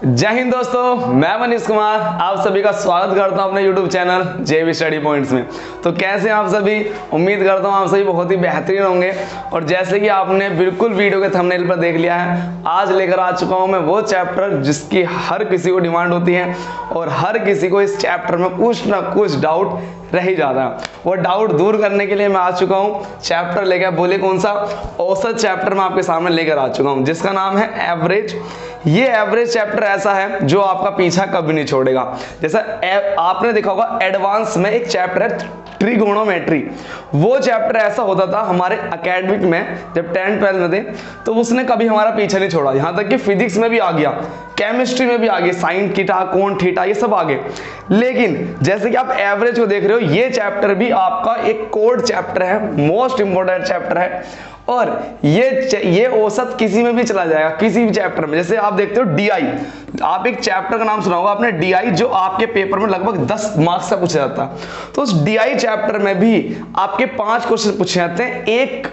जय हिंद दोस्तों, मैं मनीष कुमार आप सभी का स्वागत करता हूं अपने YouTube channel JB study points में। तो कैसे हैं आप सभी? उम्मीद करता हूं आप सभी बहुत ही बेहतरीन होंगे। और जैसे कि आपने बिल्कुल वीडियो के थंबनेल पर देख लिया है, आज लेकर आ चुका हूं मैं वो चैप्टर जिसकी हर किसी को डिमांड होती है और हर किसी को इस चैप्टर में कुछ ना कुछ डाउट रह ही जाता है। वो डाउट दूर करने के लिए मैं आ चुका हूं चैप्टर लेकर, बोले कौन सा? औसत चैप्टर मैं आपके सामने लेकर आ चुका हूं जिसका नाम है एवरेज। ये एवरेज चैप्टर ऐसा है जो आपका पीछा कभी नहीं छोड़ेगा। जैसा आपने देखा होगा एडवांस में एक चैप्टर है ट्रिगोनोमेट्री, वो चैप्टर ऐसा होता था हमारे एकेडमिक में जब 10-12 में थे, तो उसने कभी हमारा पीछा नहीं छोड़ा। यहां तक कि फिजिक्स में भी आ गया, केमिस्ट्री में भी आ गया, साइन थीटा कोण थीटा ये सब आ गए। लेकिन जैसे कि आप एवरेज को देख रहे हो, ये चैप्टर भी आपका एक कोड चैप्टर है, मोस्ट इंपोर्टेंट चैप्टर है। और ये औसत किसी में भी चला जाएगा, किसी भी चैप्टर में। जैसे आप देखते हो DI, आप एक चैप्टर का नाम सुना होगा आपने DI, जो आपके पेपर में लगभग 10 मार्क्स से पूछा जाता है। तो उस DI चैप्टर में भी आपके 5 क्वेश्चन पूछे जाते हैं। एक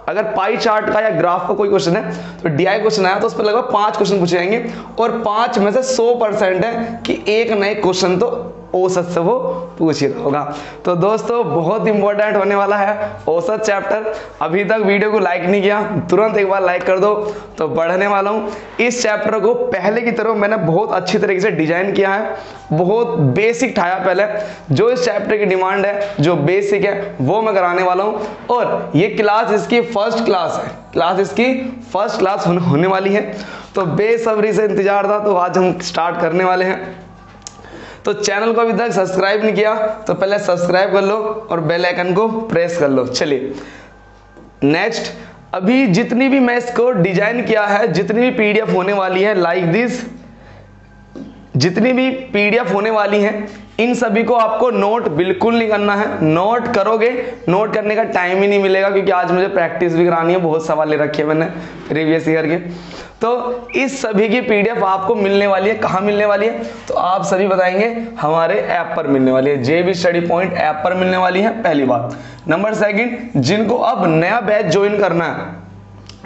अगर पाई चार्ट का या ग्राफ का कोई क्वेश्चन है तो DI क्वेश्चन आया तो उस पर लगभग 5 क्वेश्चन पूछे जाएंगे और 5 में से 100% है कि एक नए क्वेश्चन तो औसत से वो पूछ ही रहा होगा। तो दोस्तों बहुत इंपॉर्टेंट होने वाला है औसत चैप्टर। अभी तक वीडियो को लाइक नहीं किया, तुरंत एक बार लाइक कर दो। तो पढ़ने वाला हूँ इस चैप्टर को पहले की तरह मैंने बहुत अच्छी तरीके से डिजाइन किया है, बहुत बेसिक ठाया पहले। जो इस चैप्टर की डिमांड है, जो बेसिक है वो मैं कराने वाला हूँ। और ये क्लास इसकी फर्स्ट क्लास है, क्लास इसकी फर्स्ट क्लास होने वाली है। तो बेसब्री से इंतजार था, तो आज हम स्टार्ट करने वाले हैं। तो चैनल को अभी तक सब्सक्राइब नहीं किया तो पहले सब्सक्राइब कर लो और बेल आइकन को प्रेस कर लो। चलिए नेक्स्ट, अभी जितनी भी मैं इसको डिजाइन किया है, जितनी भी PDF होने वाली है लाइक दिस, जितनी भी PDF होने वाली है, इन सभी को आपको नोट बिल्कुल नहीं करना है। नोट करोगे, नोट करने का टाइम ही नहीं मिलेगा, क्योंकि आज मुझे प्रैक्टिस भी करानी है, बहुत सवाल ले रखे हैं मैंने प्रीवियस ईयर के। तो इस सभी की PDF आपको मिलने वाली है। कहाँ मिलने वाली है? तो आप सभी बताएंगे, हमारे ऐप पर मिलने वाली है, JB स्टडी पॉइंट ऐप पर मिलने वाली है, पहली बात। नंबर सेकंड, जिनको अब नया बैच ज्वाइन करना है,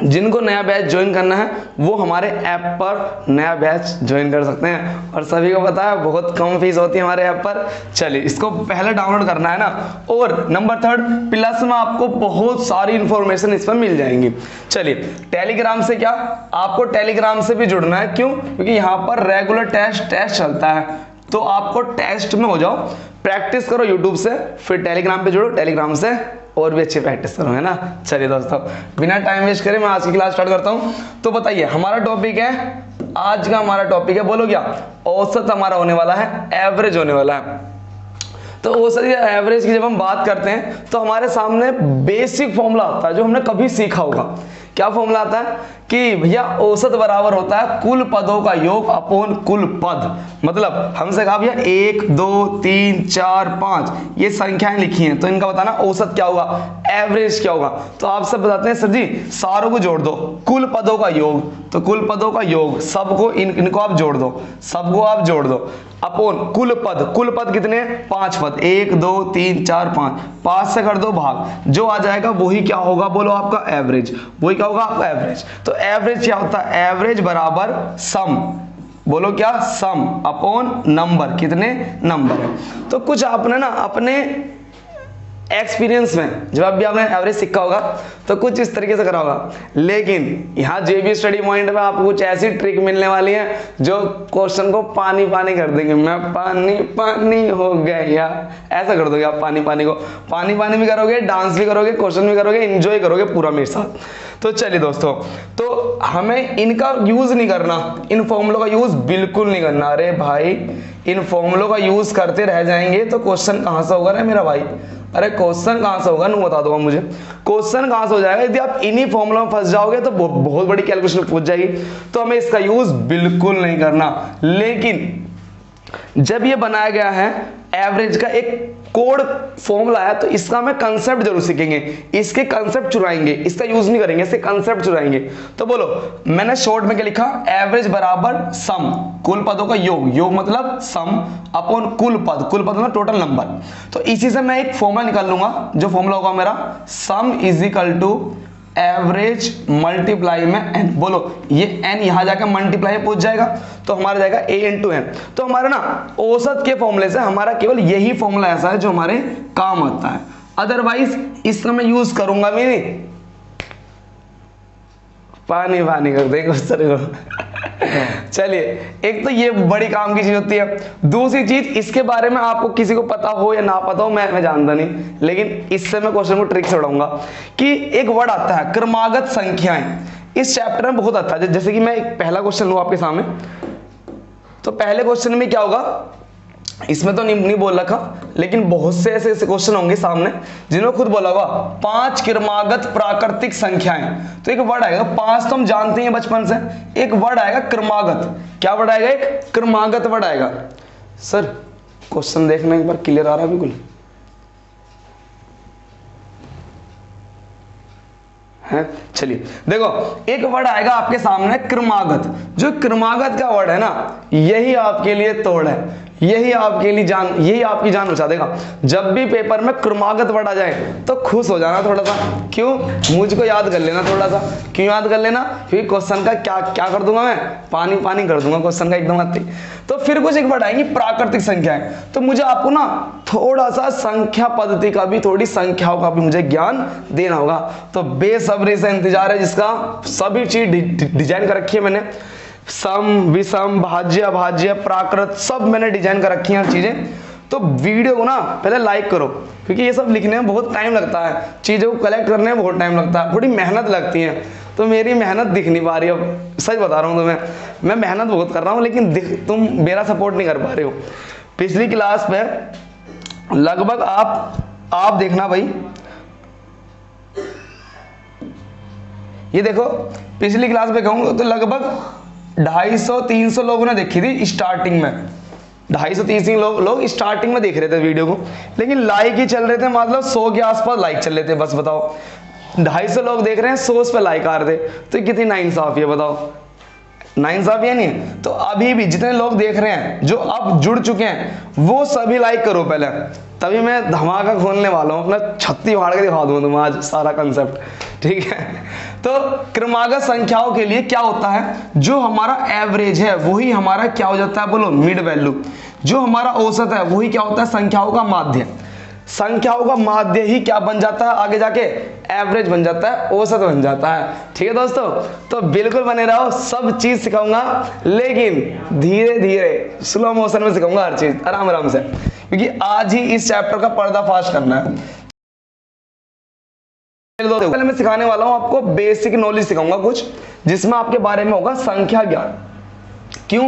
जिनको नया बैच ज्वाइन करना है वो हमारे ऐप पर नया बैच ज्वाइन कर सकते हैं। और सभी को पता है बहुत कम फीस होती है हमारे ऐप पर। चलिए इसको पहले डाउनलोड करना है ना। और नंबर थर्ड, प्लस में आपको बहुत सारी इंफॉर्मेशन इस पर मिल जाएंगी। चलिए टेलीग्राम से क्या, आपको टेलीग्राम से भी जुड़ना है। क्यों? क्योंकि यहाँ पर रेगुलर टेस्ट चलता है, तो आपको टेस्ट में हो जाओ, प्रैक्टिस करो यूट्यूब से, फिर टेलीग्राम पे जुड़ो, टेलीग्राम से और भी अच्छी प्रैक्टिस करो, है ना। चलिए दोस्तों बिना टाइम वेस्ट करे मैं आज की क्लास स्टार्ट करता हूं। तो बताइए हमारा टॉपिक है, आज का हमारा टॉपिक है, बोलो क्या? औसत हमारा होने वाला है, एवरेज होने वाला है। तो औसत या एवरेज की जब हम बात करते हैं तो हमारे सामने बेसिक फॉर्मूला आता है जो हमने कभी सीखा होगा। क्या फॉर्मूला आता है कि भैया औसत बराबर होता है कुल पदों का योग अपॉन कुल पद। मतलब हमसे कहा भैया 1 2 3 4 5 ये संख्याएं लिखी हैं, तो इनका बताना औसत क्या होगा, एवरेज क्या होगा। तो आप सब बताते हैं सर जी सारों को जोड़ दो, कुल पदों का योग, तो कुल पदों का योग सबको इनको आप जोड़ दो, सबको आप जोड़ दो, अपॉन कुल पद। कुल पद कितने? 5 पद, 1 2 3 4 5, 5 से कर दो भाग, जो आ जाएगा वही क्या होगा, बोलो आपका एवरेज। वही क्या होगा आपका एवरेज। तो एवरेज क्या होता है? एवरेज बराबर सम, बोलो क्या? सम अपॉन नंबर, कितने नंबर है। तो कुछ आपने ना अपने एक्सपीरियंस में जब भी आपने एवरेज सीखा होगा तो कुछ इस तरीके से करा होगा। लेकिन यहाँ JB स्टडी पॉइंट में आपको कुछ ऐसी ट्रिक मिलने वाली है जो क्वेश्चन को पानी पानी कर देंगे। मैं पानी पानी हो गया, ऐसा कर दोगे आप, पानी पानी को पानी पानी भी करोगे, डांस भी करोगे, क्वेश्चन भी करोगे, एंजॉय करोगे पूरा मेरे साथ। तो चलिए दोस्तों, तो हमें इनका यूज नहीं करना, इन फॉर्मूलों का यूज बिल्कुल नहीं करना। अरे भाई इन फॉर्मूलों का यूज करते रह जाएंगे तो क्वेश्चन कहां से होगा रे मेरा भाई? अरे क्वेश्चन कहां से होगा, बता दो मुझे, क्वेश्चन कहां से हो जाएगा? यदि आप इन्हीं फॉर्मूला में फंस जाओगे तो बहुत बड़ी कैलकुलेशन पूछ जाएगी। तो हमें इसका यूज बिल्कुल नहीं करना। लेकिन जब ये बनाया गया है एवरेज का एक कोड फॉर्मूला है, तो इसका मैं कंसेप्ट जरूर सीखेंगे, इसके कंसेप्ट चुराएंगे, इसका यूज नहीं करेंगे, इसके कंसेप्ट चुराएंगे। तो बोलो मैंने शॉर्ट में क्या लिखा? एवरेज बराबर सम, कुल पदों का योग, योग मतलब सम अपॉन कुल पद, कुल पद मतलब टोटल नंबर। तो इसी से मैं एक फॉर्मूला निकाल लूंगा, जो फॉर्मूला होगा मेरा sum is equal to average multiply में n, बोलो ये n यहां जाकर मल्टीप्लाई पहुंच जाएगा तो हमारा जाएगा a इंटू एन। तो हमारा ना औसत के फॉर्मूले से हमारा केवल यही फॉर्मूला ऐसा है जो हमारे काम आता है, अदरवाइज इसमें मैं यूज करूंगा भी नहीं। पानी पानी कर दे कुछ तरह को। चलिए, एक तो ये बड़ी काम की चीज होती है। दूसरी चीज, इसके बारे में आपको किसी को पता हो या ना पता हो, मैं जानता नहीं, लेकिन इससे मैं क्वेश्चन को ट्रिक से उड़ाऊंगा कि एक वर्ड आता है क्रमागत संख्याएं। इस चैप्टर में बहुत आता है। जैसे कि मैं एक पहला क्वेश्चन लूं आपके सामने, तो पहले क्वेश्चन में क्या होगा, इसमें तो नहीं बोल रखा, लेकिन बहुत से ऐसे क्वेश्चन होंगे सामने जिन्होंने खुद बोला होगा 5 क्रमागत प्राकृतिक संख्याएं। तो एक वर्ड आएगा, 5 तो हम जानते हैं बचपन से, एक वर्ड आएगा क्रमागत। क्या वर्ड आएगा? एक क्रमागत वर्ड आएगा। सर क्वेश्चन देखना एक बार, क्लियर आ रहा है बिल्कुल? है, चलिए देखो, एक वर्ड आएगा आपके सामने क्रमागत। जो क्रमागत का वर्ड है ना, यही आपके लिए तोड़ है, यही आपके लिए जान, यही आपकी जान बचा देगा। जब भी पेपर में क्रमागत वर्ड आ जाए तो खुश हो जाना थोड़ा सा। क्यों? मुझको याद कर लेना थोड़ा सा। क्यों याद कर लेना? क्योंकि क्वेश्चन का क्या कर दूंगा मैं, पानी पानी कर दूंगा क्वेश्चन का एकदम आते। तो फिर कुछ एक वर्ड आएंगी प्राकृतिक संख्याएं। तो मुझे आपको ना थोड़ा सा संख्या पद्धति का भी, थोड़ी संख्याओं का भी मुझे ज्ञान देना होगा। तो बेसब्री से इंतजार है जिसका, सभी चीज डिजाइन कर रखी है मैंने, सम विषम भाज्य अभाज्य प्राकृत, सब मैंने डिजाइन कर रखी हैं चीजें। तो वीडियो को ना पहले लाइक करो, क्योंकि ये सब लिखने में बहुत टाइम लगता है, चीजों को कलेक्ट करने में बहुत टाइम लगता है, थोड़ी मेहनत लगती है। तो मेरी मेहनत दिख नहीं पा रही है, अब सच बता रहा हूँ तुम्हें, मैं मेहनत बहुत कर रहा हूँ, लेकिन तुम मेरा सपोर्ट नहीं कर पा रहे हो। पिछली क्लास में लगभग आप देखना भाई, ये देखो पिछली क्लास में कहूँगा तो लगभग 250-300 लोगों ने देखी थी स्टार्टिंग में, 250-300 लोग स्टार्टिंग में देख रहे थे वीडियो को, लेकिन लाइक ही चल रहे थे, मतलब 100 के आसपास लाइक चल रहे थे। बस बताओ, 250 लोग देख रहे हैं, 100 पे लाइक आ रहे थे, तो कितनी नाइंसाफी है बताओ, नाइंसाफी है नहीं? तो अभी भी जितने लोग देख रहे हैं, जो अब जुड़ चुके हैं, वो सभी लाइक करो पहले, तभी मैं धमाका खोलने वाला हूँ, अपना छत्ती फाड़ के दिखा दूंगा तुम्हें आज सारा कंसेप्ट, ठीक है? तो क्रमागत संख्याओं के लिए क्या होता है, जो हमारा एवरेज है वही हमारा क्या हो जाता है, बोलो मिड वैल्यू। जो हमारा औसत है वही क्या होता है, संख्याओं का माध्य। संख्याओं का माध्य ही क्या बन जाता है आगे जाके, एवरेज बन जाता है, औसत बन जाता है। ठीक है दोस्तों, तो बिल्कुल बने रहो, सब चीज सिखाऊंगा, लेकिन धीरे धीरे स्लो मोशन में सिखाऊंगा हर चीज, आराम आराम से, क्योंकि आज ही इस चैप्टर का पर्दाफाश करना है। पहले मैं सिखाने वाला हूं आपको बेसिक नॉलेज सिखाऊंगा कुछ, जिसमें आपके बारे में होगा संख्या ज्ञान। क्यों?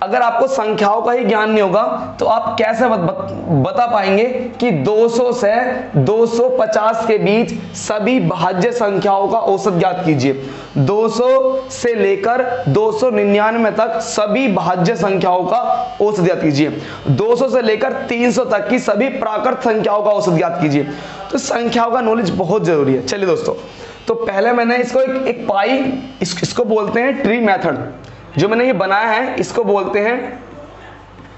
अगर आपको संख्याओं का ही ज्ञान नहीं होगा तो आप कैसे बता पाएंगे कि 200 से 250 के बीच सभी भाज्य संख्याओं का औसत ज्ञात कीजिए। 200 से लेकर 299 तक सभी भाज्य संख्याओं का औसत ज्ञात कीजिए। 200 से लेकर 300 तक की सभी प्राकृत संख्याओं का औसत ज्ञात कीजिए। तो संख्याओं का नॉलेज बहुत जरूरी है। चलिए दोस्तों, तो पहले मैंने इसको एक पाई, इसको बोलते हैं ट्री मेथड। जो मैंने ये बनाया है इसको बोलते हैं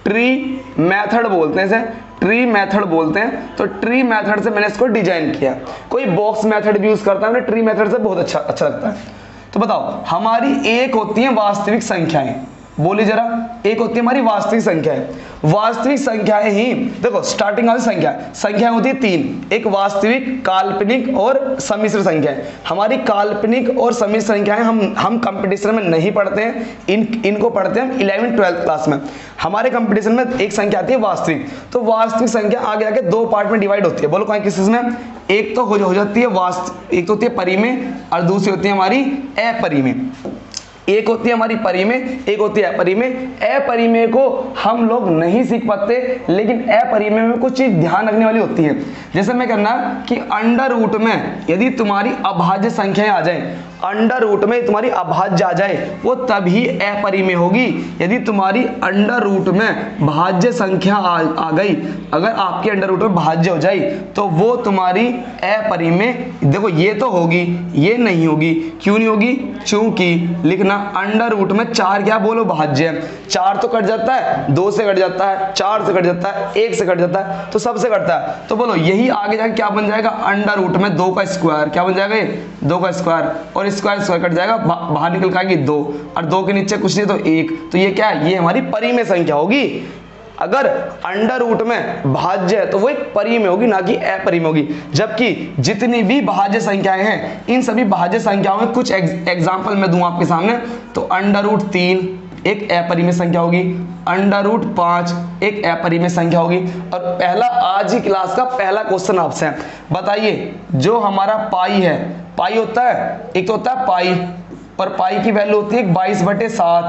ट्री मेथड, बोलते हैं इसे ट्री मेथड बोलते हैं। तो ट्री मेथड से मैंने इसको डिजाइन किया। कोई बॉक्स मेथड भी यूज करता है, मैंने ट्री मेथड से बहुत अच्छा लगता है। तो बताओ, हमारी एक होती है वास्तविक संख्याएं, बोली जरा, एक होती है हमारी वास्तविक संख्याएं। वास्तविक संख्याएं ही देखो, स्टार्टिंग वाली संख्याएं होती है 3, एक वास्तविक, काल्पनिक और सम्मिश्र संख्याएं। हमारी काल्पनिक और सम्मिश्र संख्याएं हम कंपटीशन में नहीं पढ़ते हैं, इनको पढ़ते हैं हम 11th-12th क्लास में। हमारे कंपटीशन में एक संख्या आती है वास्तविक। तो वास्तविक संख्या आगे आके 2 पार्ट में डिवाइड होती है। बोलो कौन किस में? एक तो हो जाती है एक तो होती है परिमेय और दूसरी होती है हमारी अपरिमेय। एक होती है हमारी परिमेय, एक होती है अपरिमेय। अपरिमेय को हम लोग नहीं सीख पाते, लेकिन अपरिमेय में कुछ चीज ध्यान रखने वाली होती है। जैसे मैं करना कि अंडर रूट में यदि तुम्हारी अभाज्य संख्याएं आ जाएं, अंडर रूट में तुम्हारी अभाज्य आ जाए वो तभी अपरिमेय होगी। यदि तुम्हारी अंडर रूट में भाज्य संख्या आ गई, अगर आपके अंडर रूट में भाज्य हो जाए तो वो तुम्हारी अपरिमेय, देखो ये तो होगी, ये नहीं होगी। क्यों नहीं होगी? क्योंकि लिखना अंडर रूट में 4 क्या बोलो भाज्य है, 4 तो कट जाता है, 2 से कट जाता है, 4 से कट जाता है, 1 से कट जाता है, तो सबसे कटता है। तो बोलो यही आगे जाके क्या बन जाएगा? अंडर रूट में 2 का स्क्वायर। क्या बन जाएगा? ये 2 का स्क्वायर, और स्क्वायर स्क्वायर कट जाएगा, बाहर निकल के 2, और 2 के नीचे कुछ नहीं तो 1। तो ये क्या है? ये हमारी परिमेय संख्या होगी। अगर अंडर रूट में भाज्य है तो वो एक परिमेय होगी, ना कि अपरिमेय होगी। जबकि जितनी भी भाज्य संख्याएं हैं, इन सभी भाज्य संख्याओं में कुछ एग्जांपल मैं दूं आपके सामने। तो अंडर रूट 3 एक अपरिमेय संख्या होगी, अंडर रूट 5 एक अपरिमेय संख्या होगी। और पहला आज ही क्लास का पहला क्वेश्चन आपसे है, बताइए जो हमारा पाई है, पाई होता है, एक तो होता है पाई, और पाई की वैल्यू होती है 22/7,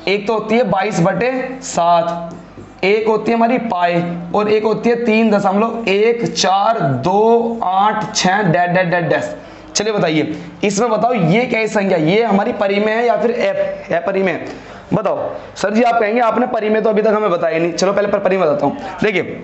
एक तो होती है 22/7, एक होती है हमारी पाई, और एक होती है 3.1428 डैश डैश डैश डैश। चलिए बताइए इसमें बताओ ये कैसी संख्या, ये हमारी परिमेय है या फिर अपरिमेय? बताओ सर जी। आप कहेंगे आपने परिमेय तो अभी तक हमें बताया नहीं। चलो पहले परिमेय बताता हूं। देखिए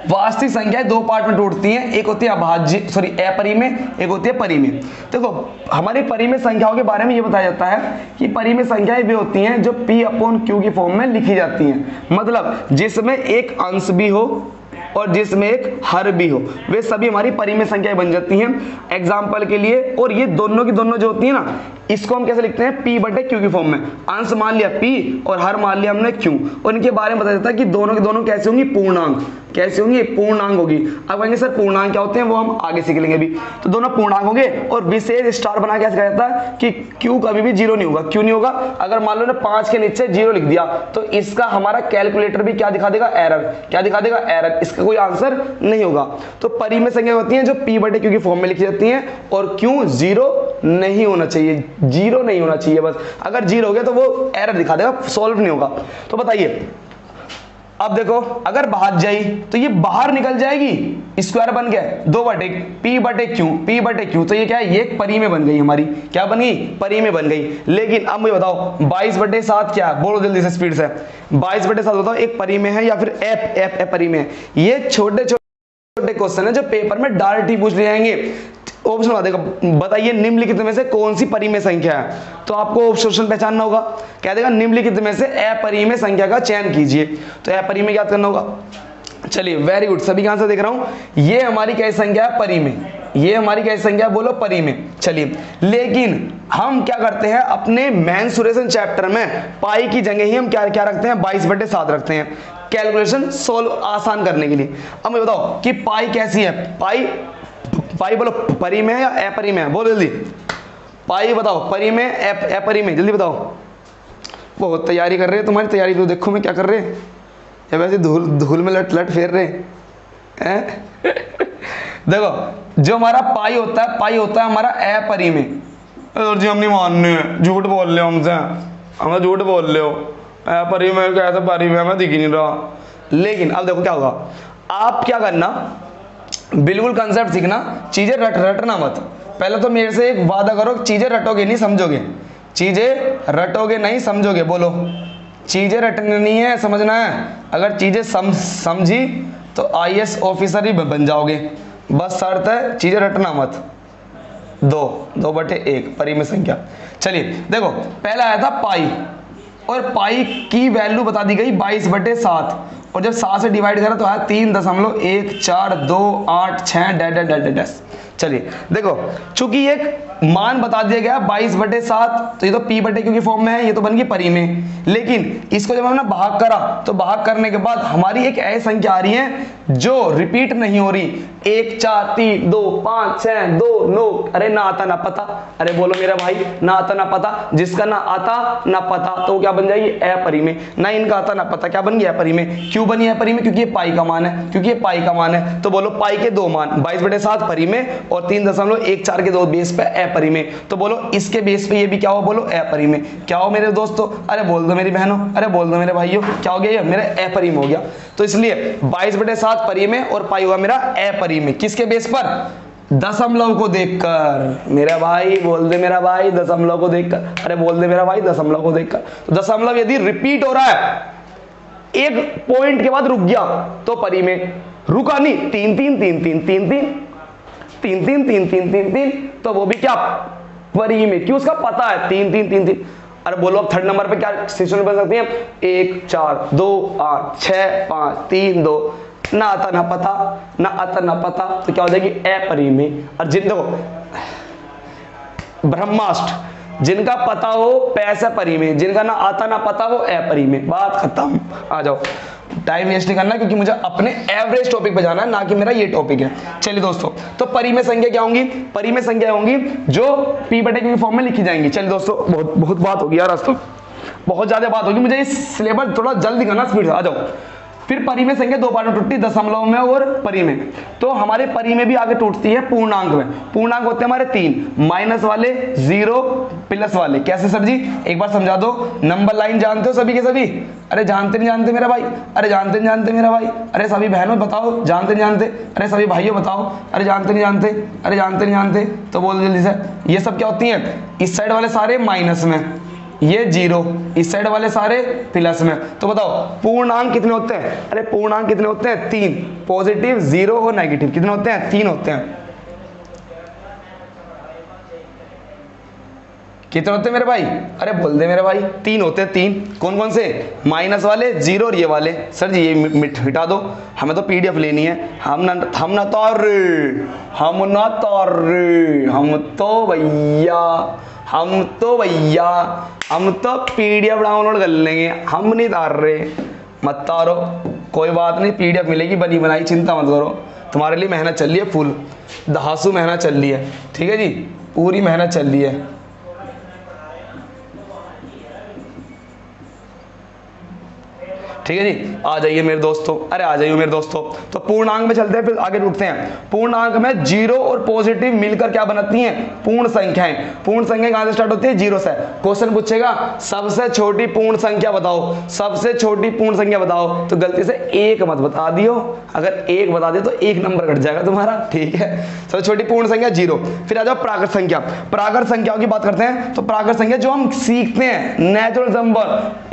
वास्तविक संख्याएं 2 पार्ट में टूटती हैं, एक होती है अपरिमेय, एक होती है परिमेय। देखो हमारी परिमेय संख्याओं के बारे में ये बताया जाता है कि परिमेय संख्याएं भी होती हैं जो P/Q की फॉर्म में लिखी जाती हैं, मतलब जिसमें एक अंश भी हो और जिसमें एक हर भी हो, वे सभी हमारी परिमेय संख्याएं बन जाती हैं। एग्जाम्पल के लिए, और ये दोनों की दोनों जो होती है ना, इसको हम कैसे लिखते हैं? P/Q की फॉर्म में। अंश मान लिया P और हर मान लिया हमने Q, और इनके बारे में बताया जाता है कि दोनों की दोनों कैसे होंगी? पूर्णांक। कैसे होंगी? पूर्णांक होगी। अब कहेंगे सर पूर्णांक क्या होते हैं, वो हम आगे सीख लेंगे अभी। तो दोनों पूर्णांक होंगे, और विशेष स्टार बना के सिखाया जाता है कि Q कभी भी 0 नहीं होगा। क्यों नहीं होगा? अगर मान लो ने 5 के नीचे 0 लिख दिया तो इसका हमारा कैलकुलेटर भी क्या दिखा देगा? एरर। क्या दिखा देगा? एरर। इसका कोई आंसर नहीं होगा। तो परिमेय संख्या होती हैं जो P/Q की फॉर्म में लिखी जाती हैं, और Q 0 नहीं होना चाहिए, 0 नहीं होना चाहिए बस। अगर 0 हो गया तो वो एरर दिखा देगा, सॉल्व नहीं होगा। तो बताइए अब देखो अगर बाहर जाई तो ये बाहर निकल जाएगी, स्क्वायर बन गया 2/P/Q, तो ये क्या है? ये एक परिमेय बन गई हमारी। क्या बन गई? परिमेय बन गई। लेकिन अब मुझे बताओ 22/7 क्या है? बोलो जल्दी से स्पीड से। 22/7 बताओ एक परिमेय है या फिर अपरिमेय है? ये छोटे छोटे क्वेश्चन है जो पेपर में डायरेक्ट ही पूछ ले जाएंगे। ऑप्शन बता देगा, बताइए निम्नलिखित में से कौन सी परिमेय संख्या है? तो आपको ऑप्शन पहचानना होगा। कह देगा निम्नलिखित में से अपरिमेय संख्या का चयन कीजिए, तो अपरिमेय याद करना होगा। चलिए वेरी गुड, सभी का आंसर देख रहा हूं। ये हमारी कैसी संख्या है? परिमेय। ये हमारी कैसी संख्या है? बोलो परिमेय। चलिए लेकिन हम क्या करते हैं अपने मेंसुरेशन चैप्टर में, पाई की जगह ही हम क्या क्या रखते हैं? 22/7 रखते हैं, कैलकुलेशन सोल्व आसान करने के लिए। अब मुझे बताओ कि पाई कैसी है? पाई बोलो परिमेय या अपरिमेय? बोलो जल्दी। पाई बताओ परिमेय अपरिमेय, जल्दी बताओ। बहुत तैयारी कर रहे हैं, तुम्हारी तैयारी तो देखो मैं क्या कर रहे हैं, या वैसे धूल में लट फेर रहे हैं। देखो जो हमारा पाई होता है हमारा अपरिमेय। जी हम नहीं मानने, झूठ बोल रहे हो हमसे, हम झूठ बोल रहे हो। अपरिमेय कैसे? परिमेय में दिख ही नहीं रहा। लेकिन अब देखो क्या होगा, आप क्या करना, बिल्कुल कंसेप्ट सीखना, चीजें रटना मत। पहले तो मेरे से एक वादा करो, चीजें रटोगे नहीं समझोगे, चीजें रटोगे नहीं समझोगे। बोलो चीजें रटनी है, समझना है। अगर चीजें समझी तो IAS ऑफिसर ही बन जाओगे, बस शर्त है चीजें रटना मत। 2/1 परिमेय संख्या। चलिए देखो पहला आया था पाई, और पाई की वैल्यू बता दी गई 22/7, और जब 7 से डिवाइड करा तो आया 3.1428 डैश डैश डैश डैश। चलिए देखो चूंकि एक मान बता दिया गया 22/7, तो ये तो P/Q की फॉर्म में है, ये तो बन गई परिमेय। लेकिन इसको जब हमने भाग करा तो भाग करने के बाद हमारी एक ऐसी संख्या आ रही है जो रिपीट नहीं हो रही, 1 4 3 2 5 6 2 9। अरे ना आता ना पता, अरे बोलो मेरा भाई, ना आता ना पता। जिसका ना आता ना पता तो क्या बन जाएगी? अपरिमेय। ना इनका आता ना पता, क्या बन गया? अपरिमेय। क्यों बनी अपरिमेय? क्योंकि ये पाई का मान है, क्योंकि ये पाई का मान है। तो बोलो पाई के 2 मान 22/7 परिमेय और 3.14 के 2 बेस पे अपरिमेय। तो बोलो इसके बेस पे ये भी क्या हो? बोलो अपरिमेय। क्या हो मेरे दोस्तों? अरे बोल दो मेरी बहनों, अरे बोल दो मेरे भाइयों, क्या हो गया? ये मेरा अपरिमेय हो गया। तो इसलिए 22/7 परिमेय और पाई हुआ मेरा अपरिमेय। किसके बेस पर? दशमलव को देखकर। मेरा भाई बोल दे मेरा भाई दशमलव को देखकर, अरे बोल दे मेरा भाई दशमलव को देखकर। तो दशमलव यदि रिपीट हो रहा है, एक पॉइंट के बाद रुक गया तो परिमेय, रुका नहीं, 3 3 3 3 3 3 3 3 3 3 3 3, तो वो भी क्या परिमेय, क्यों उसका पता है 3 3 3 3। अरे बोलो अब थर्ड नंबर पे क्या सिचुएशन बन सकती है, 1 4 2 8 6 5 3 2, ना आता ना पता, ना आता ना पता, तो क्या हो जाएगी अपरिमेय। और जिन देखो ब्रह्मास्त्र, जिनका पता हो पैसा परिमेय, जिनका ना आता ना पता वो अपरिमेय, बात खत्म। आ जाओ, टाइम वेस्ट नहीं करना क्योंकि मुझे अपने एवरेज टॉपिक पे जाना है, ना कि मेरा ये टॉपिक है। चलिए दोस्तों, तो परिमेय संख्या क्या होंगी, परिमेय संख्या होंगी जो p/q फॉर्म में लिखी जाएंगी। चलिए दोस्तों, बहुत बात होगी यार, आज तो बहुत ज्यादा बात होगी, मुझे इस सिलेबस थोड़ा जल्दी करना, स्पीड से आ जाओ। फिर परिमेय संख्या दो पार्ट में टूटती है, दशमलव में और परिमेय। तो हमारे परिमेय भी आगे टूटती है पूर्णांक में। पूर्णांक होते हैं हमारे 3, माइनस वाले, 0, प्लस वाले। कैसे सर जी, एक बार समझा दो। नंबर लाइन जानते हो सभी के सभी? अरे जानते नहीं जानते मेरा भाई, अरे जानते नहीं जानते मेरा भाई, अरे सभी बहनों बताओ जानते नहीं जानते, अरे सभी भाइयों बताओ, अरे जानते नहीं जानते, अरे जानते नहीं जानते, तो बोल जल्दी से। ये सब क्या होती है, इस साइड वाले सारे माइनस में, ये 0, इस साइड वाले सारे प्लस में। तो बताओ पूर्णांक कितने होते हैं, अरे पूर्णांक कितने होते हैं, 3, पॉजिटिव, 0 और नेगेटिव कितने होते हैं, 3 होते हैं। कितने होते हैं मेरे भाई, अरे बोल दे मेरे भाई, 3 होते हैं, 3। कौन कौन से, माइनस वाले, 0 और ये वाले। सर जी ये मिटा दो, हमें तो पीडीएफ लेनी है, हम ना तौर, हम तो पीडीएफ डाउनलोड कर लेंगे, हम नहीं तार रहे। मत तारो, कोई बात नहीं, पीडीएफ मिलेगी बनी बनाई, चिंता मत करो। तुम्हारे लिए मेहनत चल रही है, फुल दहासु मेहनत चल रही है, ठीक है जी, पूरी मेहनत चल रही है। ठीक है जी, आ जाइए मेरे दोस्तों, अरे आ जाइए मेरे दोस्तों। तो पूर्णांक में चलते हैं, फिर आगे रुकते हैं। पूर्णांक में 0 और पॉजिटिव मिलकर क्या बनाती हैं, पूर्ण संख्याएं। पूर्ण संख्या कहां से स्टार्ट होती है, 0 से। क्वेश्चन पूछेगा सबसे छोटी पूर्ण संख्या बताओ, सबसे छोटी पूर्ण संख्या बताओ, तो गलती से 1 मत बता दियो, अगर 1 बता दियो तो 1 नंबर कट जाएगा तुम्हारा, ठीक है। सबसे छोटी पूर्ण संख्या 0। फिर आ जाओ प्राकृत संख्या। प्राकृत संख्याओं की बात करते हैं, तो प्राकृत संख्या जो हम सीखते हैं, नेचुरल नंबर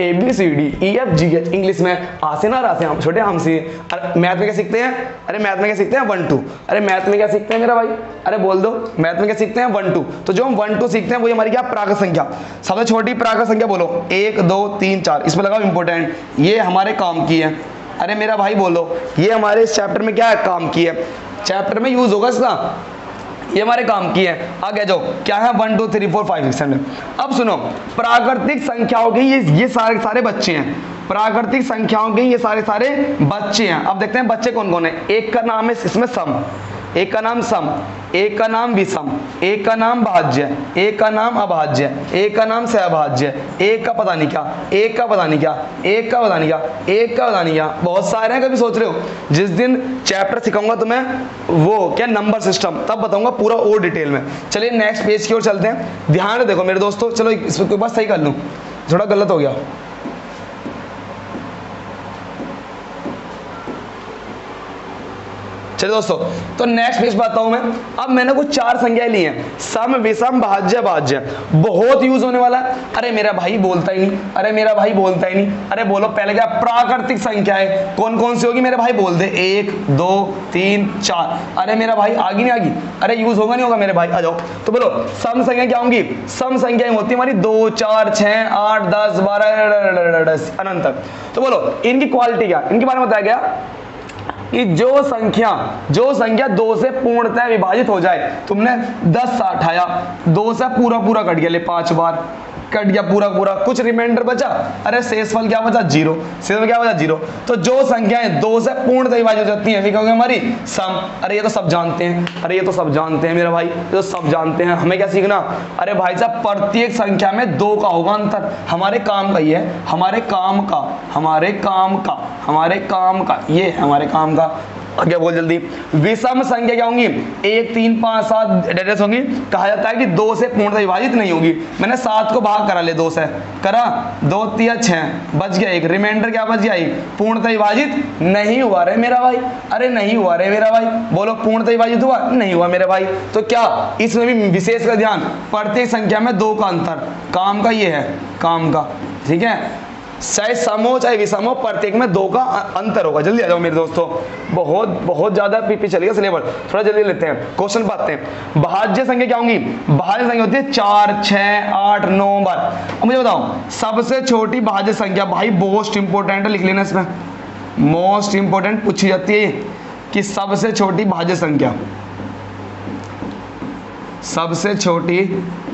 ABCD, इंग्लिश में आसे ना रासे, हम छोटे हमसे। मैथ में क्या सीखते हैं, अरे मैथ में क्या सीखते हैं, 1 2। अरे मैथ में क्या सीखते हैं मेरा भाई, अरे बोल दो, मैथ में क्या सीखते हैं, 1 2। तो जो हम 1 2 सीखते हैं वही हमारी क्या, प्राकृत संख्या। सबसे छोटी प्राकृत संख्या बोलो, 1 2 3 4, इसमें लगाओ इंपॉर्टेंट, ये हमारे काम की है। अरे मेरा भाई बोलो, ये हमारे इस चैप्टर में क्या है, काम की है, चैप्टर में यूज होगा इसका, ये हमारे काम की है। आगे जाओ, क्या है, 1 2 3 4 5 6 7। अब सुनो, प्राकृतिक संख्याओं के ये सारे बच्चे हैं, प्राकृतिक संख्याओं के ये सारे बच्चे हैं। अब देखते हैं बच्चे कौन कौन है। एक का नाम है इसमें सम, एक का नाम सम, एक का नाम विषम, एक का नाम भाज्य, एक का नाम अभाज्य, एक का नाम सहभाज्य, एक का पता नहीं क्या, एक का पता नहीं क्या, एक का पता नहीं क्या, एक का पता नहीं क्या, बहुत सारे हैं। कभी सोच रहे हो जिस दिन चैप्टर सिखाऊंगा तुम्हें वो क्या नंबर सिस्टम, तब बताऊंगा पूरा और डिटेल में। चलिए नेक्स्ट पेज की ओर चलते हैं, ध्यान देखो मेरे दोस्तों। चलो इसको कोई बात सही कर लूँ, थोड़ा गलत हो गया। चलिए दोस्तों, तो नेक्स्ट पेज बताता हूं मैं। अब मैंने कुछ 4 संख्याएं ली हैं, सम विषम भाज्य भाज्य, बहुत यूज होने वाला है। अरे मेरा भाई बोलता ही नहीं, अरे मेरा भाई बोलता ही नहीं, अरे बोलो पहले क्या, प्राकृतिक संख्याएं कौन कौन सी होगी मेरे भाई, बोल दे, 1 2 3 4। अरे मेरा भाई आगी नहीं आगी, अरे यूज होगा नहीं होगा मेरे भाई, आ जाओ। तो बोलो सम संख्या क्या होंगी, सम संख्याएं होती है हमारी 2 4 6 8 10 12 अनंत तक। तो बोलो इनकी क्वालिटी क्या, इनके बारे में बताया गया कि जो संख्या 2 से पूर्णतः विभाजित हो जाए, तुमने 10 उठाया, 2 से पूरा कट गया, ले 5 बार कट गया पूरा, कुछ रिमाइंडर बचा, अरे शेषफल क्या बचा, 0, शेषफल क्या बचा, 0। तो जो संख्याएं 2 से पूर्णतः विभाजित हो जाती हैं वे कहोगे हमारी सम। अरे ये तो सब जानते हैं, अरे ये तो सब जानते हैं मेरा भाई, ये तो सब जानते हैं। हमें क्या सीखना, अरे भाई साहब प्रत्येक संख्या में 2 का होगा अंतर, हमारे काम का ये है, हमारे काम का ये हमारे काम का। क्या बोल जल्दी, विषम संख्या क्या होंगी, 1 3 5 7 डेटेस होंगी। कहा जाता है कि 2 से पूर्णतः विभाजित नहीं होगी। मैंने 7 को भाग करा ले 2 से, करा 2 3 6 बच गया 1, रिमाइंडर क्या बच गया 1, पूर्णतः विभाजित नहीं हुआ रे मेरा भाई, अरे नहीं हुआ रे मेरा भाई, बोलो पूर्णतः विभाजित हुआ नहीं हुआ मेरे भाई। तो क्या इसमें भी विशेष का ध्यान, प्रत्येक संख्या में 2 का अंतर, काम का ये है, काम का, ठीक है, चाहे सम हो चाहे विषम हो, प्रत्येक में 2 का अंतर होगा। जल्दी आ जाओ मेरे दोस्तों, बहुत ज्यादा पीपी चलेगा सिलेबस, थोड़ा जल्दी लेते हैं क्वेश्चन पाते हैं। भाज्य संख्या क्या होंगी, भाज्य संख्या होती है 4 6 8 9 12। अब मुझे बताओ सबसे छोटी भाज्य संख्या, भाई मोस्ट इंपोर्टेंट है, लिख लेना इसमें, मोस्ट इंपोर्टेंट पूछी जाती है कि सबसे छोटी भाज्य संख्या, सबसे छोटी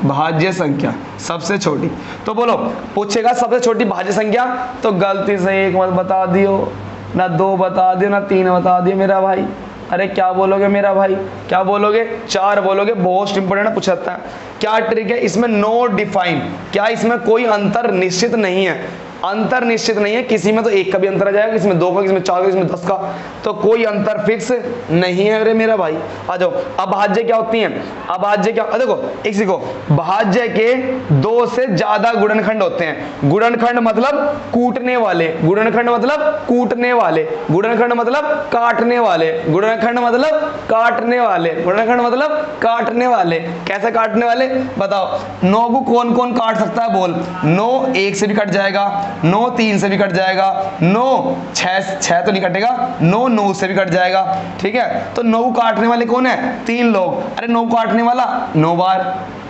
भाज्य संख्या, सबसे छोटी। तो बोलो पूछेगा सबसे छोटी भाज्य संख्या, तो गलती से 1 मत बता दियो, ना 2 बता दियो, ना 3 बता दियो मेरा भाई। अरे क्या बोलोगे मेरा भाई, क्या बोलोगे, 4 बोलोगे। मोस्ट इंपोर्टेंट पूछा जाता है। क्या ट्रिक है इसमें, नो डिफाइन, क्या इसमें कोई अंतर निश्चित नहीं है, अंतर निश्चित नहीं है, किसी में तो 1 का भी अंतर आ जाएगा, किसी में 2 का, किसी में 4 का, किसी में 10 का, तो कोई अंतर फिक्स नहीं है। अरे मेरा भाई आ जाओ। अभाज्य क्या होती हैं, अभाज्य क्या, देखो एक सीखो, भाज्य के 2 से ज्यादा गुणनखंड होते हैं। गुणनखंड मतलब कूटने वाले, गुणनखंड मतलब कूटने वाले, गुणनखंड मतलब काटने वाले, गुणनखंड मतलब काटने वाले, गुणनखंड मतलब काटने वाले। कैसे काटने वाले बताओ, 9 को कौन कौन काट सकता है बोल, 9 1 से भी कट जाएगा, 9 3 से भी कट जाएगा, 9 6 तो नहीं कटेगा, 9 9 से भी कट जाएगा, ठीक है। तो 9 काटने वाले कौन है, 3 लोग। अरे 9 काटने वाला 9 बार,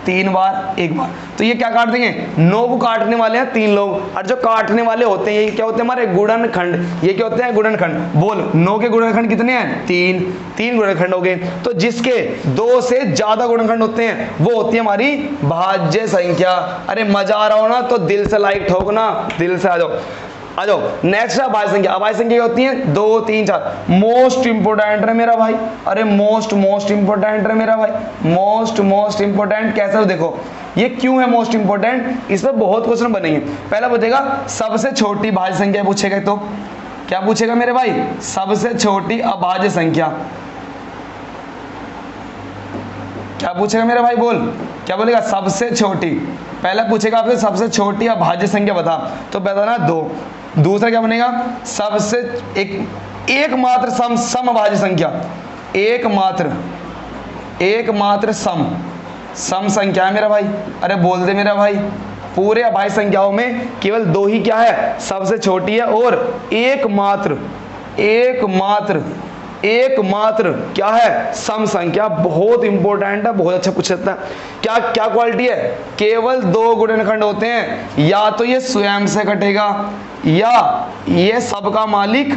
3 बार, 1 बार, तो ये क्या काट देंगे, 9 को काटने वाले हैं 3 लोग। और जो काटने वाले होते हैं ये क्या होते हैं हमारे गुणनखंड, ये क्या होते हैं गुणनखंड। बोल 9 के गुणनखंड कितने हैं, 3 गुणनखंड हो गए। तो जिसके 2 से ज्यादा गुणनखंड होते हैं वो होती है हमारी भाज्य संख्या। अरे मजा आ रहा हो ना तो दिल से लाइक ठोकना, दिल से आ जाओ, आ जाओ। नेक्स्ट है अभाज्य संख्या। अभाज्य संख्या होती है 2 3 4, मोस्ट इंपोर्टेंट है मेरा भाई, अरे मोस्ट इंपोर्टेंट है मेरा भाई, मोस्ट इंपोर्टेंट। कैसे देखो ये क्यों है मोस्ट इंपोर्टेंट, इस पर बहुत क्वेश्चन बनेंगे। पहला पूछेगा सबसे छोटी भाज्य संख्या पूछेगा, तो क्या पूछेगा मेरे भाई, सबसे छोटी अभाज्य संख्या। क्या पूछेगा मेरा भाई, बोल क्या बोलेगा, सबसे छोटी। पहला पूछेगा आपसे सबसे छोटी अभाज्य संख्या बता, तो बताना 2। दूसरा क्या बनेगा, सबसे एकमात्र सम अभाज्य संख्या, एकमात्र सम संख्या है मेरा भाई। अरे बोल दे मेरा भाई, पूरे अभाज्य संख्याओं में केवल 2 ही क्या है, सबसे छोटी है, और एकमात्र क्या है, सम संख्या। बहुत इंपॉर्टेंट है, बहुत अच्छा पूछ सकता है। क्या क्या क्वालिटी है, केवल 2 गुणनखंड होते हैं, या तो ये स्वयं से कटेगा या ये सबका मालिक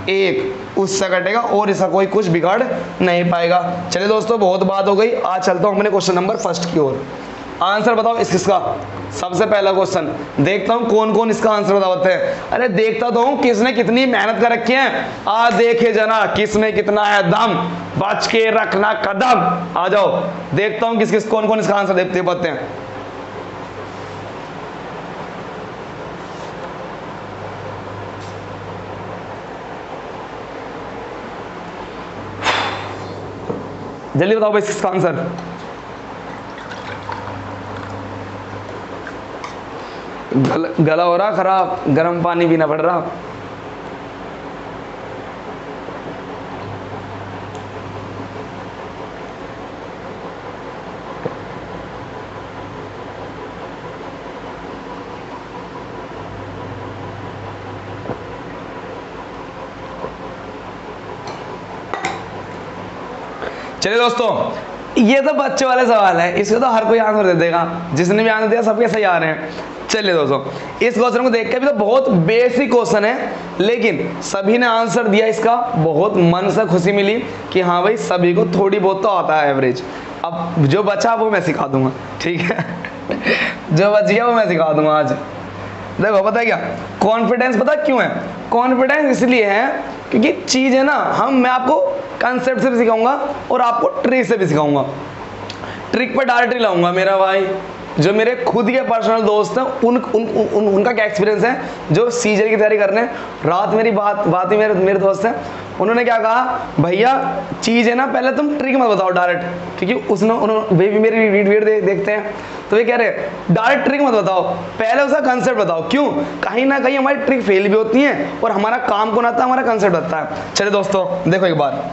1 उससे कटेगा, और इसका कोई कुछ बिगाड़ नहीं पाएगा। चलिए दोस्तों बहुत बात हो गई, आज चलता हूं अपने क्वेश्चन नंबर 1 की ओर। आंसर बताओ इसका, सबसे पहला क्वेश्चन देखता हूं कौन कौन इसका आंसर बताते हैं। अरे देखता तो हूं किसने कितनी मेहनत कर रखी है, आ देखे जना किसमें कितना है दम, बच के रखना कदम। आ जाओ देखता हूं किस किस कौन कौन इसका आंसर देते पाते हैं। जल्दी बताओ भाई इसका आंसर। गला हो रहा खराब, गर्म पानी पीना पड़ रहा। चलिए दोस्तों ये तो बच्चे वाले सवाल है, इसको तो हर कोई आंसर दे देगा, जिसने भी आंसर दिया सबके सही आ रहे हैं। चलिए दोस्तों इस क्वेश्चन को देख के भी तो बहुत बेसिक क्वेश्चन है, लेकिन सभी ने आंसर दिया इसका, बहुत मन से खुशी मिली कि हाँ भाई सभी को थोड़ी बहुत तो आता है एवरेज। अब जो बचा वो मैं सिखा दूंगा, ठीक है जो बच गया वो मैं सिखा दूंगा आज। देखो पता है क्या कॉन्फिडेंस, पता क्यों है कॉन्फिडेंस, इसलिए है क्योंकि चीज है ना, मैं आपको कंसेप्ट से भी सिखाऊंगा और आपको ट्रिक से भी सिखाऊंगा। ट्रिक पर डायरेक्टली लाऊंगा मेरा भाई, जो मेरे खुद के पर्सनल दोस्त हैं उनका क्या एक्सपीरियंस है जो सीजन की तैयारी कर रहे हैं। रात मेरी बात ही मेरे दोस्त हैं, उन्होंने क्या कहा, भैया चीज़ है ना पहले तुम ट्रिक मत बताओ डायरेक्ट, क्योंकि उन्होंने वे भी मेरी वीडियो देखते हैं, तो ये कह रहे हैं डायरेक्ट ट्रिक मत बताओ, पहले उसका कंसेप्ट बताओ। क्यों? कहीं ना कहीं हमारी ट्रिक फेल भी होती है और हमारा काम कौन आता है, हमारा कंसेप्ट आता है। चलिए दोस्तों देखो एक बार,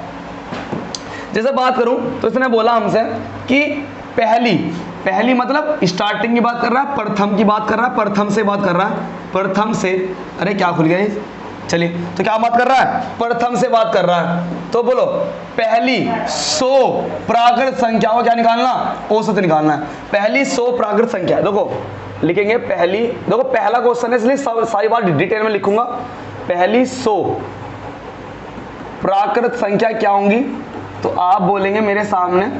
जैसे बात करूं तो इसने बोला हमसे कि पहली मतलब स्टार्टिंग की बात कर रहा है, प्रथम की बात कर रहा है, प्रथम से बात कर रहा है, प्रथम से, अरे क्या खुल गया ये, चलिए तो क्या बात कर रहा है, प्रथम से बात कर रहा है। तो बोलो पहली 100 प्राकृत संख्या को क्या निकालना, औसत निकालना है। पहली 100 प्राकृत संख्या, देखो लिखेंगे पहली, देखो पहला क्वेश्चन है इसलिए सारी बात डिटेल में लिखूंगा। पहली 100 प्राकृत संख्या क्या होंगी, तो आप बोलेंगे मेरे सामने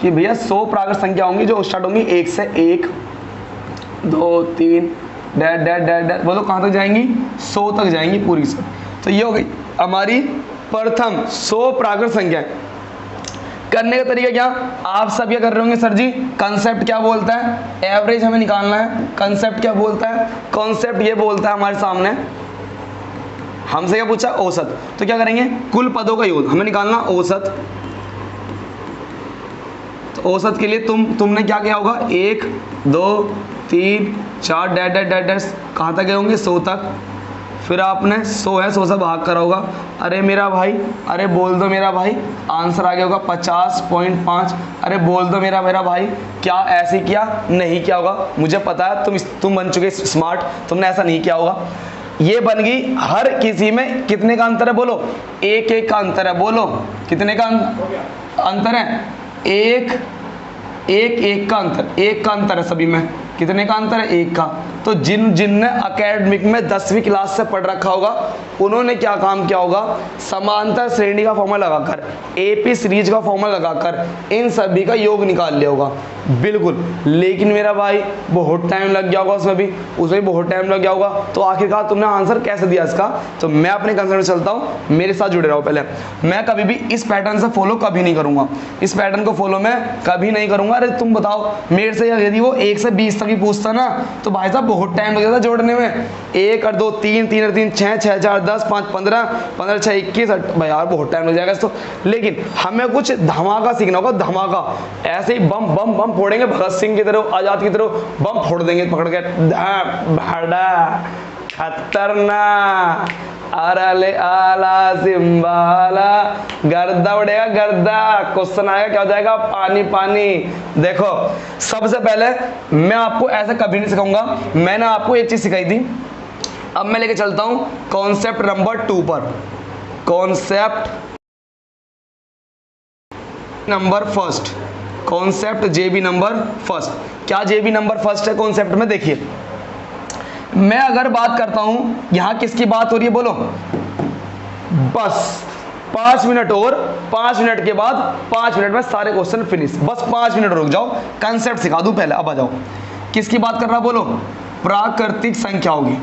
कि भैया 100 प्राकृत संख्या होंगी जो स्टार्ट होंगी 1 से, 1 2 3 डैट डैट डैट डैट, बोलो कहाँ तक जाएंगी, 100 तक जाएंगी पूरी से। तो ये हो गई हमारी प्रथम 100 प्राकृत संख्या। करने का तरीका क्या, आप सब क्या कर रहे होंगे, सर जी कंसेप्ट क्या बोलता है, एवरेज हमें निकालना है। कंसेप्ट क्या बोलता है, कॉन्सेप्ट ये बोलता है हमारे सामने, हमसे क्या पूछा, औसत। तो क्या करेंगे, कुल पदों का योग हमें निकालना, औसत। तो औसत के लिए तुमने क्या किया होगा, 1 2 3 4 डैट डैट डैट डैट, कहाँ तक गए होंगे, 100 तक। फिर आपने 100 है 100 से भाग करा होगा, अरे मेरा भाई, अरे बोल दो मेरा भाई, आंसर आ गया होगा 50.5। अरे बोल दो मेरा भाई, क्या ऐसे किया, नहीं किया होगा, मुझे पता है तुम बन चुके स्मार्ट, तुमने ऐसा नहीं किया होगा। ये बन गई, हर किसी में कितने का अंतर है, बोलो 1 का अंतर है, बोलो कितने का अंतर है, 1 का अंतर, 1 का अंतर है सभी में, कितने का अंतर है, 1 का। तो जिनने एकेडमिक में 10वीं क्लास से पढ़ रखा होगा उन्होंने क्या काम किया होगा, समांतर श्रेणी का फॉर्मूला लगाकर, एपी सीरीज का फॉर्मूला लगाकर इन सभी का योग निकाल लिया होगा, बिल्कुल। लेकिन मेरा भाई बहुत टाइम लग गया होगा उसमें बहुत टाइम लग गया होगा। तो आखिरकार तुमने आंसर कैसे दिया इसका, तो मैं अपने कंसेप्ट में चलता हूँ, मेरे साथ जुड़े रहो। पहले मैं कभी भी इस पैटर्न से फॉलो कभी नहीं करूंगा, इस पैटर्न को फॉलो मैं कभी नहीं करूंगा। अरे तुम बताओ मेरे से यदि वो 1 से 20 तक ही पूछता ना, तो भाई साहब बहुत टाइम लग जाता जोड़ने में, 1 और 2 3 3 और 3 6 6 4 10 5 15 15 6 21, भाई यार बहुत टाइम लग जाएगा इसको। लेकिन हमें कुछ धमाका सीखना होगा, धमाका, ऐसे ही बम बम बम फोड़ेंगे, भगत सिंह की तरह, आजाद की तरह बम फोड़ देंगे पकड़ के, भाड़ा खतरनाक, अरले आला सिंबाला, गर्दा उड़ेगा गर्दा। क्वेश्चन आएगा क्या हो जाएगा, पानी पानी। देखो सबसे पहले मैं आपको ऐसा कभी नहीं सिखाऊंगा, मैंने आपको एक चीज सिखाई थी, अब मैं लेके चलता हूं कॉन्सेप्ट नंबर 2 पर। कॉन्सेप्ट नंबर फर्स्ट, कॉन्सेप्ट जेबी नंबर फर्स्ट। क्या जेबी नंबर फर्स्ट है कॉन्सेप्ट में, देखिए मैं अगर बात करता हूं, यहां किसकी बात हो रही है, बोलो बस 5 मिनट और 5 मिनट के बाद 5 मिनट में सारे क्वेश्चन फिनिश, बस 5 मिनट रुक जाओ, कंसेप्ट सिखा दूं पहले। अब आ जाओ, किसकी बात कर रहा, बोलो प्राकृतिक संख्या होगी,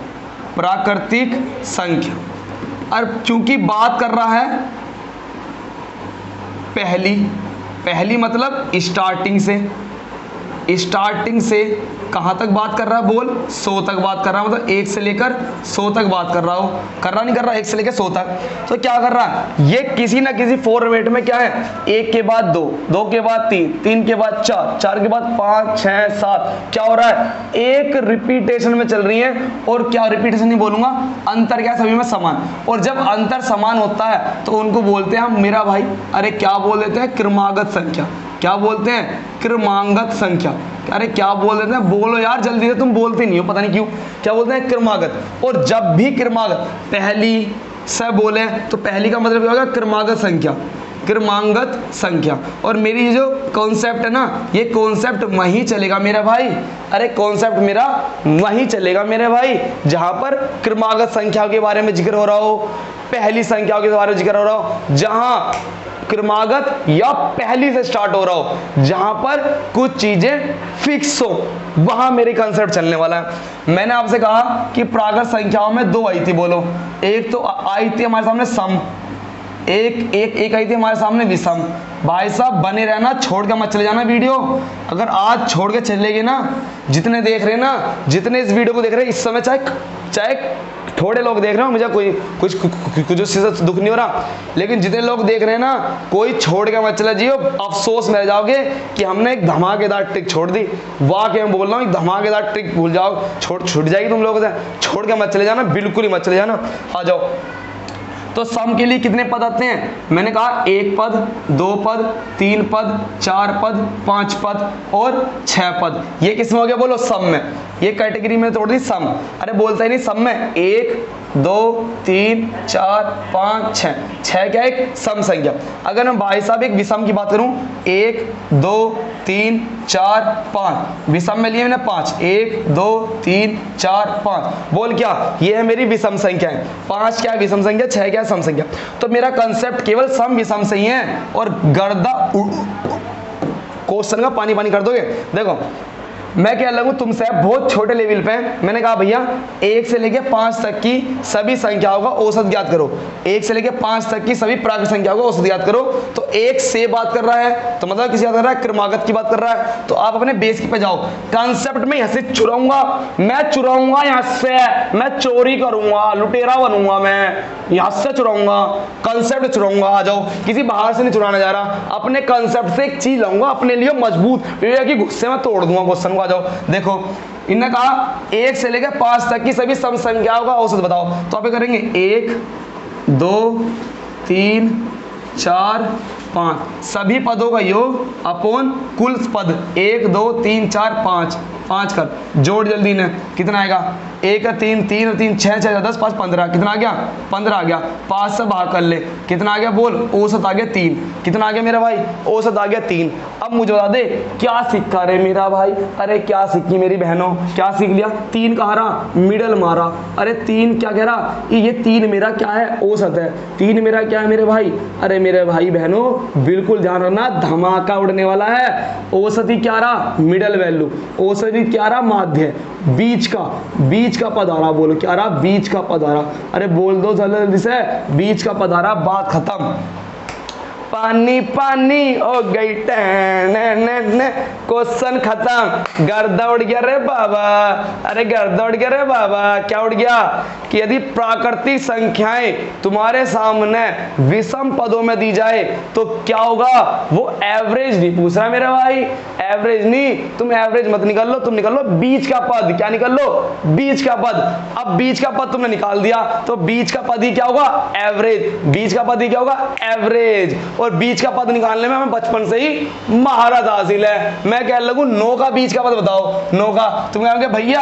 प्राकृतिक संख्या। और क्योंकि बात कर रहा है पहली मतलब स्टार्टिंग से कहाँ तक बात कर रहा है, बोल 100 तक बात कर रहा है, मतलब 1 से लेकर 100 तक बात कर रहा हो, कर रहा नहीं कर रहा, 1 से लेकर 100 तक। तो क्या कर रहा है, ये किसी ना किसी फॉर्मेट में क्या है, 1 के बाद 2, 2 के बाद 3, 3 के बाद 4, 4 के बाद 5 6 7, क्या हो रहा है, एक रिपीटेशन में चल रही है। और क्या रिपीटेशन नहीं बोलूंगा, अंतर क्या, सभी में समान। और जब अंतर समान होता है तो उनको बोलते हैं हम, मेरा भाई, अरे क्या बोल देते हैं, क्रमागत संख्या। क्या बोलते हैं, क्रमागत संख्या। अरे क्या बोल देते हैं, बोलो यार जल्दी से, तुम बोलते नहीं हो पता नहीं क्यों। क्या बोलते हैं, क्रमागत। और जब भी क्रमागत पहली से बोले तो पहली का मतलब क्या होगा, क्रमागत संख्या, क्रमागत संख्या। और मेरी जो कॉन्सेप्ट है ना, ये कॉन्सेप्ट वहीं चलेगा मेरा भाई, अरे कॉन्सेप्ट मेरा वहीं चलेगा मेरे भाई जहां पर क्रमागत संख्या के बारे में जिक्र हो रहा हो, पहली संख्या के बारे में जिक्र हो रहा हो, जहां क्रमागत या पहली से स्टार्ट हो रहा हो, जहां पर कुछ चीजें फिक्स हो, वहां मेरी कंसेप्ट चलने वाला है। मैंने आपसे कहा कि प्राकृत संख्याओं में 2 आई थी, बोलो। एक तो आई थी हमारे सामने सम, एक आई थी हमारे सामने विषम। भाई साहब बने रहना, छोड़ के मत चले जाना वीडियो। अगर आज छोड़ के चलेगे ना, जितने देख रहे हैं ना, जितने इस वीडियो को देख रहे हैं इस समय, चाहे थोड़े लोग देख रहे हो, मुझे कोई कुछ उससे दुख नहीं हो रहा, लेकिन जितने लोग देख रहे हैं ना, कोई छोड़ के मत चला जियो। अफसोस में रह जाओगे कि हमने एक धमाकेदार ट्रिक छोड़ दी। वाकई मैं बोल रहा हूँ, धमाकेदार ट्रिक भूल जाओ, छूट जाएगी तुम लोगों से। छोड़ के मत चले जाना, बिल्कुल ही मत चले जाना। आ जाओ। तो सम के लिए कितने पद आते हैं? मैंने कहा 1 पद, 2 पद, 3 पद, 4 पद, 5 पद और 6 पद। ये किसमें हो गया बोलो? सम में। ये कैटेगरी में तोड़ दी सम। अरे बोलता ही नहीं सम में। 1 2 3 4 5 6, 6 क्या? एक सम संख्या। अगर मैं भाई साहब एक विषम की बात करूं, 1 2 3 4 5, विषम में लिए मैंने 5, 1 2 3 4 5। बोल क्या? ये है मेरी विषम संख्या है। 5 क्या है विषम संख्या, 6 क्या है सम संख्या। तो मेरा कंसेप्ट केवल सम विषम से ही है। और गर्दा क्वेश्चन का पानी कर दोगे। देखो मैं क्या लगूं तुमसे बहुत छोटे लेवल पे। मैंने कहा भैया 1 से लेके 5 तक की सभी संख्याओं का औसत ज्ञात करो। 1 से लेके 5 तक की सभी प्राकृत संख्याओं का औसत ज्ञात करो। तो 1 से बात कर रहा है, तो मतलब किसी बात कर रहा है, क्रमागत की बात कर रहा है। तो आप अपने बेस पे जाओ। कंसेप्ट में यहाँ से चुराऊंगा, मैं चुराऊंगा यहाँ से, मैं चोरी करूंगा, लुटेरा बनूंगा, मैं यहाँ से चुराऊंगा, कंसेप्ट चुराऊंगा। आ जाओ, किसी बाहर से नहीं चुराने जा रहा, अपने कंसेप्ट से एक चीज लाऊंगा अपने लिए मजबूत, कि गुस्से में तोड़ दूंगा क्वेश्चन को। आ जाओ। देखो इन्होंने कहा 1 से लेकर 5 तक की सभी सम संख्याओं का औसत बताओ। तो आप करेंगे 1 2 3 4 5 सभी पदों का योग अपॉन कुल पद। 1 2 3 4 5 कर जोड़ जल्दी ने, कितना आएगा? 1 3 3 और 3 6 6 10 5 15, कितना आ गया? 15 आ गया। 5 से भाग कर ले, कितना आ गया बोल? औसत आ गया 3। कितना आ गया मेरा भाई? औसत आ गया 3। अब मुझे बता दे क्या सीखा रे मेरा भाई? अरे क्या सीखी मेरी बहनों, क्या सीख लिया? 3 कहा रहा, मिडल मारा। अरे 3 क्या कह रहा? ये 3 मेरा क्या है? औसत है। 3 मेरा क्या है मेरे भाई? अरे मेरे भाई बहनों बिल्कुल ध्यान रखना, धमाका उड़ने वाला है। औसत ही क्या रहा? Middle value. औसत ही क्या रहा? माध्य। बीच का पद आ रहा। बोलो क्या रहा? बीच का पद आ रहा। अरे बोल दो जल्दी से, बीच का पद आ रहा। बात खत्म। पानी पानी हो गई, क्वेश्चन खत्म। गर्दा उड़ गया रे बाबा। अरे गर्दा उड़ गया रे बाबा। क्या उड़ गया? कि यदि प्राकृतिक संख्याएं तुम्हारे सामने विषम पदों में दी जाए तो क्या होगा? वो एवरेज नहीं पूछ रहा मेरा भाई, एवरेज नहीं। तुम एवरेज मत निकाल लो, तुम निकाल लो बीच का पद। क्या निकाल लो? बीच का पद। अब बीच का पद तुमने निकाल दिया तो बीच का पद ही क्या होगा? एवरेज। बीच का पद ही क्या होगा? एवरेज। और बीच का पद निकालने में हमें बचपन से ही महारत हासिल है। मैं कह लगूं 9 का बीच का पद बताओ। 9 का तुम कहोगे भैया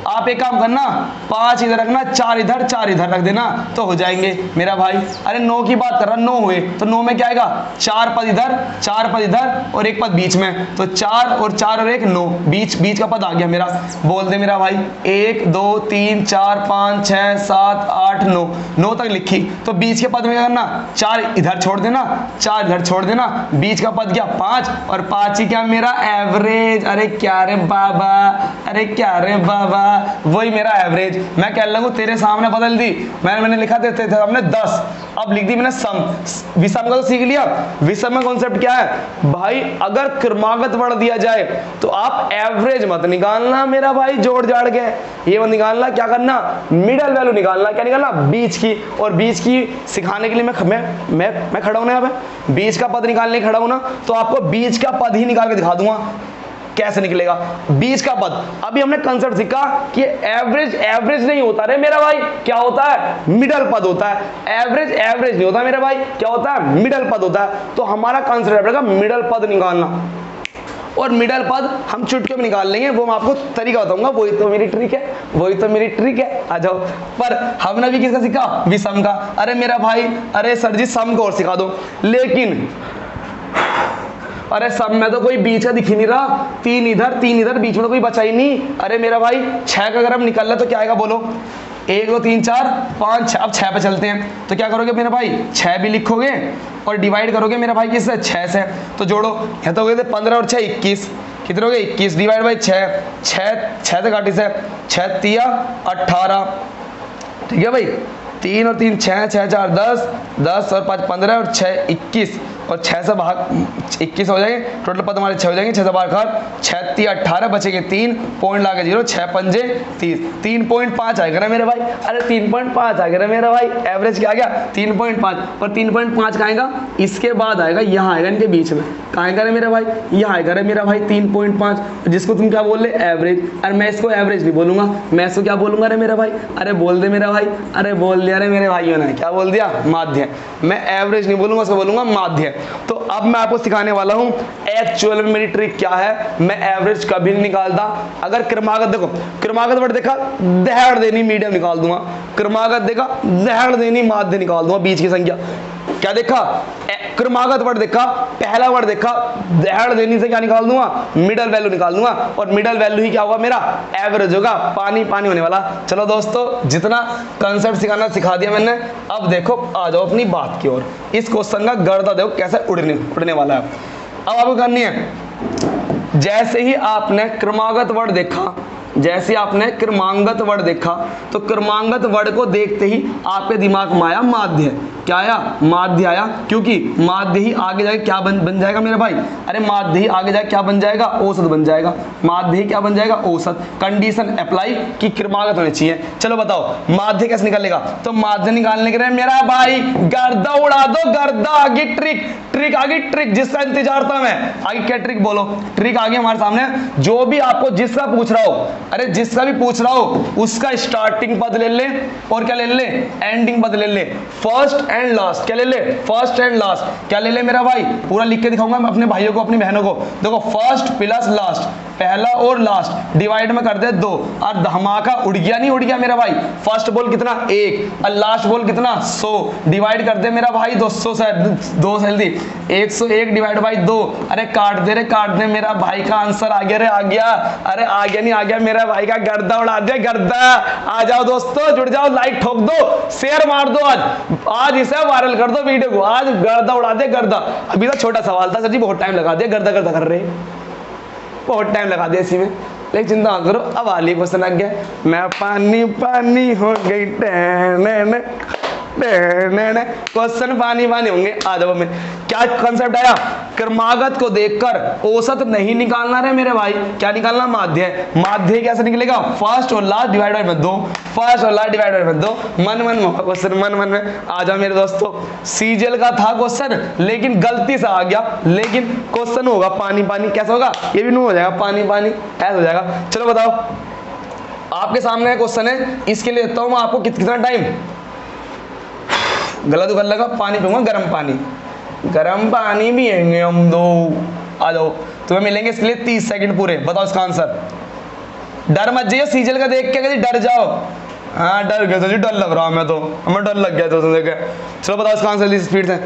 आप एक काम करना, 5 इधर रखना, 4 इधर, 4 इधर रख देना तो हो जाएंगे मेरा भाई। अरे 9 की बात कर रहा, 9 हुए तो 9 में क्या आएगा? 4 पद इधर, 4 पद इधर और 1 पद बीच में। तो 4 और 4 और 1 9, बीच का पद आ गया मेरा। बोल दे मेरा भाई 1 2 3 4 5 6 7 8 9, 9 तक लिखी। तो बीच के पद में क्या करना? 4 इधर छोड़ देना, 4 इधर छोड़ देना। बीच का पद क्या? 5 और 5 ही क्या मेरा? एवरेज। अरे क्या रे बाबा, अरे क्या रे बाबा, वही मेरा एवरेज। मैं कह लगूं तेरे सामने बदल दी, मैंने लिखा थे हमने 10, अब लिख दी मैंने सम। विषम का तो सीख लिया। विषम में कॉन्सेप्ट क्या है भाई? अगर क्रमागत बढ़ दिया जाए तो आप एवरेज मत निकालना मेरा भाई, जोड़ जाड़ के ये मत निकालना। क्या करना? मिडल वैल्यू निकालना। क्या निकालना? बीच की। और बीच की सिखाने के लिए मैं खड़ा हूं ना यहाँ पे, बीच का पद निकालने खड़ा हूं ना, तो आपको बीच का पद ही निकाल के दिखा दूंगा कैसे निकलेगा बीच का पद। अभी हमने कंसेप्ट सीखा कि एवरेज नहीं होता रे मेरा भाई, क्या होता है? मिडल पद होता है। एवरेज नहीं होता मेरे भाई, क्या होता है? मिडल पद होता है। तो हमारा कंसेप्ट रहेगा मिडल पद निकालना। और मिडल पद हम चुटकियों में निकाल लेंगे, वो मैं आपको तरीका बताऊंगा। वही तो मेरी ट्रिक है। आ जाओ। पर हमने भी किसका सीखा? विषम का। अरे मेरा भाई, अरे सर जी सम को और सिखा दो। लेकिन अरे सब में तो कोई बीच का दिख ही नहीं रहा। 3 इधर, बीच में तो कोई बचा ही नहीं। अरे मेरा भाई 6 का अगर हम निकाल ले तो क्या आएगा बोलो? 1 2 3 4 5 6। अब 6 पे चलते हैं तो क्या करोगे मेरा भाई? 6 भी लिखोगे और डिवाइड करोगे मेरा भाई किससे? 6 से। तो जोड़ो, ये तो हो गए 15 और 6 21। कितने हो गए? 21 डिवाइड बाई 6 से काटी से 6 3 18। ठीक है भाई, 3 और 3 6, 6 4 10, 10 और 5 15 और 6 21 और 6 से भाग 21 हो जाएंगे, टोटल पद हमारे 6 हो जाएंगे, 6 से भाग 6 3 18 बचेंगे 3 पॉइंट लाके 0, 6 पंजे 30, 3.5 आएगा ना मेरे भाई। अरे 3.5 आएगा ना मेरा भाई, एवरेज क्या आ गया 3.5। पर 3.5 कहाँ आएगा, इसके बाद आएगा, यहाँ आएगा इनके बीच में, कहाँ आएगा रे मेरा भाई, यहाँ आएगा रे मेरा भाई 3.5, जिसको तुम क्या बोल रहे एवरेज। अरे मैं इसको एवरेज नहीं बोलूंगा, मैं इसको क्या बोलूंगा रे मेरा भाई, अरे बोल दे मेरा भाई, अरे बोल दिया रे मेरे भाइयों ने, क्या बोल दिया, माध्य। मैं एवरेज नहीं बोलूंगा, उसको बोलूंगा माध्य। तो अब मैं आपको सिखाने वाला हूं एक्चुअल में मेरी ट्रिक क्या है। मैं एवरेज कभी नहीं निकालता। अगर क्रमागत देखो, क्रमागत वर्ड देखा दहाड़ देनी मीडियम निकाल दूंगा, क्रमागत देखा दहाड़ देनी माध्य निकाल दूंगा, बीच की संख्या। क्या देखा, क्रमागत वर्ड देखा, पहला वर्ड देखा, दहाड़ देनी से क्या निकाल दूंगा, मिडल वैल्यू निकाल दूंगा, और मिडल वैल्यू ही क्या होगा मेरा, एवरेज होगा, पानी पानी होने वाला। चलो दोस्तों, जितना कंसेप्ट सिखाना सिखा दिया मैंने। अब देखो, आ जाओ अपनी बात की ओर। इस क्वेश्चन का गर्दा देखो कैसे उड़ने वाला है। अब आपको करनी है, जैसे ही आपने क्रमागत वर्ड देखा, जैसे आपने क्रमांगत वर्ड देखा, तो क्रमांगत वर्ड को देखते ही आपके दिमाग में आया माध्य। क्या आया, माध्य आया, क्योंकि माध्य ही आगे जाके क्या बन जाएगा मेरे भाई, अरे माध्य ही आगे जाके क्या बन जाएगा, औसत बन जाएगा। माध्य ही क्या बन जाएगा, औसत। कंडीशन अप्लाई की क्रमागत होनी चाहिए। चलो बताओ माध्य कैसे निकलेगा, तो माध्य निकालने के लिए मेरा भाई गर्दा उड़ा दो, गर्दा। आगे ट्रिक, ट्रिक आगे ट्रिक, जिसका इंतजार था मैं। आगे क्या ट्रिक बोलो, ट्रिक आगे हमारे सामने। जो भी आपको जिसका पूछ रहा हो, अरे जिसका भी पूछ रहा हो, उसका स्टार्टिंग पद ले ले और क्या ले ले, एंडिंग पद ले ले। फर्स्ट एंड लास्ट क्या ले ले, फर्स्ट एंड लास्ट क्या ले ले मेरा भाई, पूरा लिख के दिखाऊंगा मैं अपने भाइयों को अपनी बहनों को। देखो फर्स्ट प्लस लास्ट, पहला और लास्ट डिवाइड में कर दे 2, और धमाका उड़ गया, नहीं उड़ गया मेरा भाई। फर्स्ट बोल कितना 1 और लास्ट बोल कितना 100, डिवाइड कर दे मेरा भाई 200 से 2 जल्दी 101 डिवाइड बाई 2। अरे काट दे रे काट दे, मेरा भाई का आंसर आ गया रे, आ गया। अरे आ गया नहीं आ गया, मेरा भाई का गर्दा उड़ा दिया, गर्दा। आ जाओ दोस्तों, जुड़ जाओ, लाइक ठोक दो, शेयर मार दो, आज इसे वायरल कर दो वीडियो को। आज गर्दा उड़ा दे, गर्दा। अभी तो छोटा सवाल था सर जी, बहुत टाइम लगा दिया, गर्दा गर्दा कर रहे, बहुत टाइम लगा दिया इसी में, लेकिन चिंता मत करो। अब वाली क्वेश्चन आ गया, मैं पानी पानी हो गई, क्वेश्चन पानी पानी होंगे। आ जाओ, में क्या कंसेप्ट आया, क्रमागत को देखकर औसत नहीं निकालना रे मेरे भाई, क्या निकालना, माध्य। माध्य कैसे निकलेगा, फर्स्ट और लास्ट डिवाइडेड में 2, फर्स्ट और लास्ट डिवाइडेड में 2। मन मन में क्वेश्चन, मन मन में। आ जाओ मेरे दोस्तों, सीजीएल का था क्वेश्चन, लेकिन गलती से आ गया, लेकिन क्वेश्चन होगा पानी पानी। कैसा होगा, ये भी नो हो जाएगा, पानी पानी ऐसा हो जाएगा। चलो बताओ, आपके सामने क्वेश्चन है, इसके लिए देता हूं मैं आपको कितना टाइम। गलत उगल लगा, पानी पीऊंगा, गर्म पानी, गर्म पानी भी पिएंगे हम दो। आ जाओ, तुम्हें मिलेंगे इसके लिए 30 सेकंड पूरे। बताओ इसका आंसर। डर मत जाइए, सीजल का देख के कभी डर जाओ। हाँ डर गया तो जी, डर लग रहा हूं मैं तो, हमें डर लग गया तो देख के। चलो बताओ इसका आंसर स्पीड से।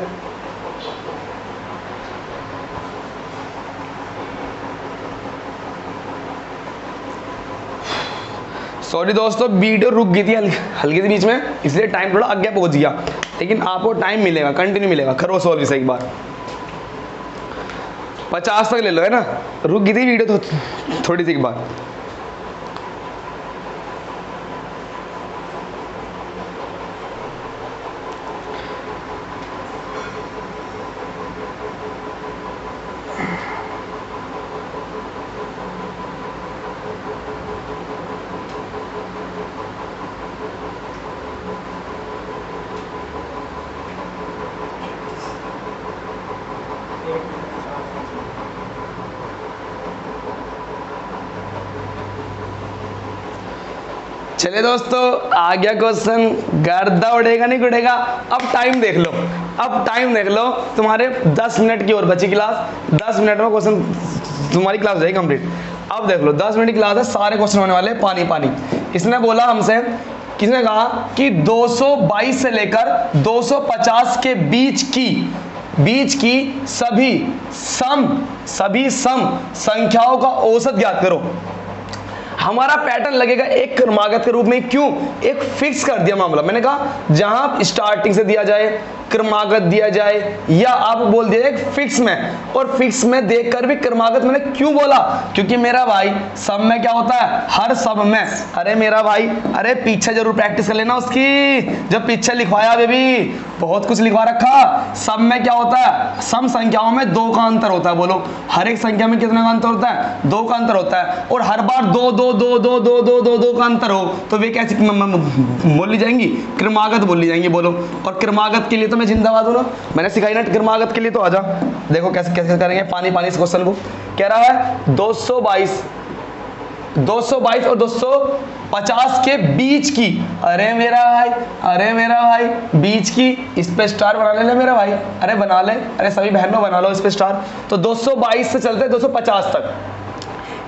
सॉरी दोस्तों, वीडियो रुक गई थी हल्की सी बीच में, इसलिए टाइम थोड़ा आगे पहुंच गया, लेकिन आपको टाइम मिलेगा, कंटिन्यू मिलेगा। करो सॉल्व इसे एक बार, 50 तक ले लो, है ना। रुक गई थी वीडियो तो थोड़ी सी एक बार। चलिए दोस्तों, आ गया क्वेश्चन, गर्दा उड़ेगा नहीं उड़ेगा। अब टाइम देख लो, अब टाइम देख लो, तुम्हारे 10 मिनट की और बची क्लास, 10 मिनट में क्वेश्चन तुम्हारी क्लास हो जाएगी कंप्लीट। अब देख लो, 10 मिनट की क्लास है, सारे क्वेश्चन होने वाले पानी पानी। इसने बोला हमसे, किसने कहा कि 222 से लेकर 250 के बीच की सभी सम संख्याओं का औसत ज्ञात करो। हमारा पैटर्न लगेगा एक क्रमागत के रूप में, क्यों, एक फिक्स कर दिया मामला। मैंने कहा जहां स्टार्टिंग से दिया जाए, क्रमागत दिया जाए, या आप बोल दिया जाए फिक्स में। और फिक्स में देखकर भी क्रमागत मैंने क्यों बोला, क्योंकि मेरा भाई सब में क्या होता है, हर सब में। अरे मेरा भाई, अरे पीछे जरूर प्रैक्टिस कर लेना उसकी, जब पीछे लिखवाया बेबी, बहुत कुछ लिखवा रखा। सब में क्या होता है, सम संख्याओं में 2 का अंतर होता है। बोलो हर एक संख्या में कितने का अंतर होता है, 2 का अंतर होता है। और हर बार 2 2 2 2 2 2 2 2 का अंतर हो तो वे कैसे बोली जाएंगी, क्रमागत बोली जाएंगी। बोलो, और क्रमागत के लिए तो मैं जिंदाबाद हूं ना, मैंने सिखाई ना क्रमागत के लिए, तो आजा देखो कैसे कैसे करेंगे। पानी पानी इस क्वेश्चन को। कह रहा है 222 और 250 के बीच की, अरे मेरा भाई, अरे मेरा भाई, बीच की, इस पे स्टार बना ले मेरा भाई, अरे बना ले, अरे सभी बहनों बना लो इस पे स्टार। तो 222 से चलते 250 तक,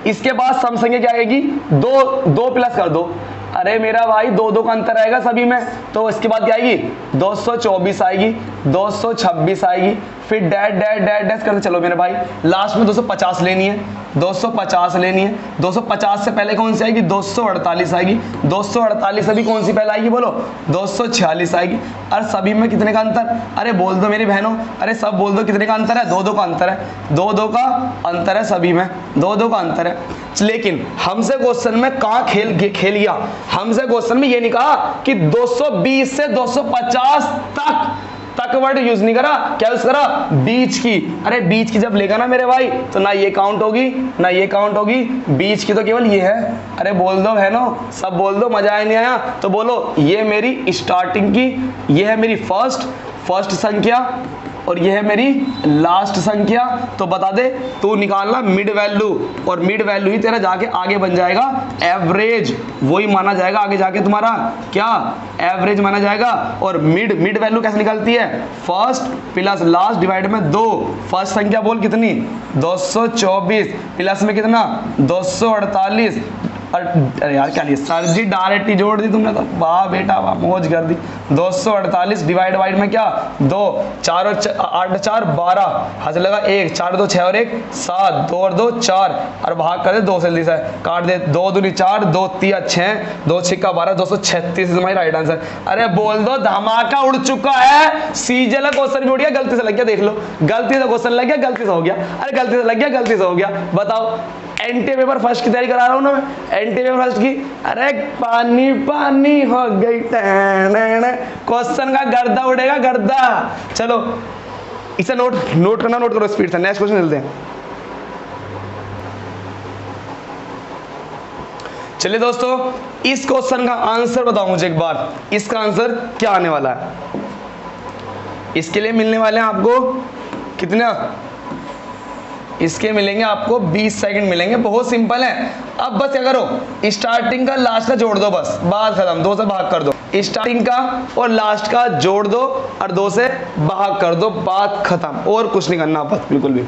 इसके बाद सम संख्या क्या आएगी, 2 प्लस कर दो, अरे मेरा भाई 2 2 का अंतर आएगा सभी में, तो इसके बाद क्या आएगी, 224 आएगी, 226 आएगी, फिर डैश डैश डैश डैश करते चलो मेरे भाई, लास्ट में 250 लेनी है, 250 लेनी है। 250 से पहले कौन सी आएगी, 248 आएगी, 248 अभी कौन सी पहले आएगी, बोलो 246 आएगी। और सभी में कितने का अंतर, अरे बोल दो मेरी बहनों, अरे सब बोल दो कितने का अंतर है, 2 2 का अंतर है, 2 2 का अंतर है सभी में, 2 2 का अंतर है। लेकिन हमसे क्वेश्चन में कहाँ खेल गया, हमसे क्वेश्चन में ये नहीं कहा कि 220 से 250 तक वर्ड यूज नहीं करा, क्या यूज करा, बीच की। अरे बीच की जब लेगा ना मेरे भाई, तो ना ये काउंट होगी ना ये काउंट होगी, बीच की तो केवल ये है। अरे बोल दो बहनों, सब बोल दो, मजा नहीं आया तो बोलो ये मेरी स्टार्टिंग की, ये है मेरी फर्स्ट संख्या, और ये है मेरी लास्ट संख्या। तो बता दे, तू निकालना मिड वैल्यू, और मिड वैल्यू ही तेरा जाके आगे बन जाएगा एवरेज, वही माना जाएगा आगे जाके तुम्हारा क्या, एवरेज माना जाएगा। और मिड वैल्यू कैसे निकलती है, फर्स्ट प्लस लास्ट डिवाइड में 2, फर्स्ट संख्या बोल कितनी, 224 प्लस में कितना, 248, अरे यार क्या लिया सर जी, डायरेक्ट ही जोड़ दी तुमने तो, वाह बेटा वाह, मौज कर दी। 248 डिवाइड में क्या, 2 4 और 8 4 12, हाथ लगा 1 4 2 6 और 1 7, 2 और 2 4, और भाग कर दे 2 से जल्दी से काट दे, 2 दूनी 4, 2 3 6, 2 6 12, 236 तुम्हारी राइट आंसर। अरे बोल दो धमाका उड़ चुका है, सीजे का क्वेश्चन भी उड़ गया, गलती से लग गया, देख लो गलती से क्वेश्चन लग गया, गलती से हो गया, अरे गलती से लग गया, गलती से हो गया। बताओ एनटी पेपर फर्स्ट की तैयारी करा रहा हूं ना मैं, एनटी पेपर फर्स्ट की, अरे पानी पानी हो गई, क्वेश्चन का गर्दा उड़ेगा गर्दा। चलो इसे नोट करना, नोट करो स्पीड से। नेक्स्ट क्वेश्चन चलते हैं। चलिए दोस्तों, इस क्वेश्चन का आंसर बताओ मुझे एक बार, इसका आंसर क्या आने वाला है। इसके लिए मिलने वाले हैं आपको कितना, इसके मिलेंगे आपको 20 सेकंड मिलेंगे, बहुत सिंपल है। अब बस क्या करो, स्टार्टिंग का लास्ट का जोड़ दो, बस बात खत्म, 2 से भाग कर दो, स्टार्टिंग का और लास्ट का जोड़ दो और 2 से भाग कर दो, बात खत्म। और कुछ नहीं करना, बस बिल्कुल भी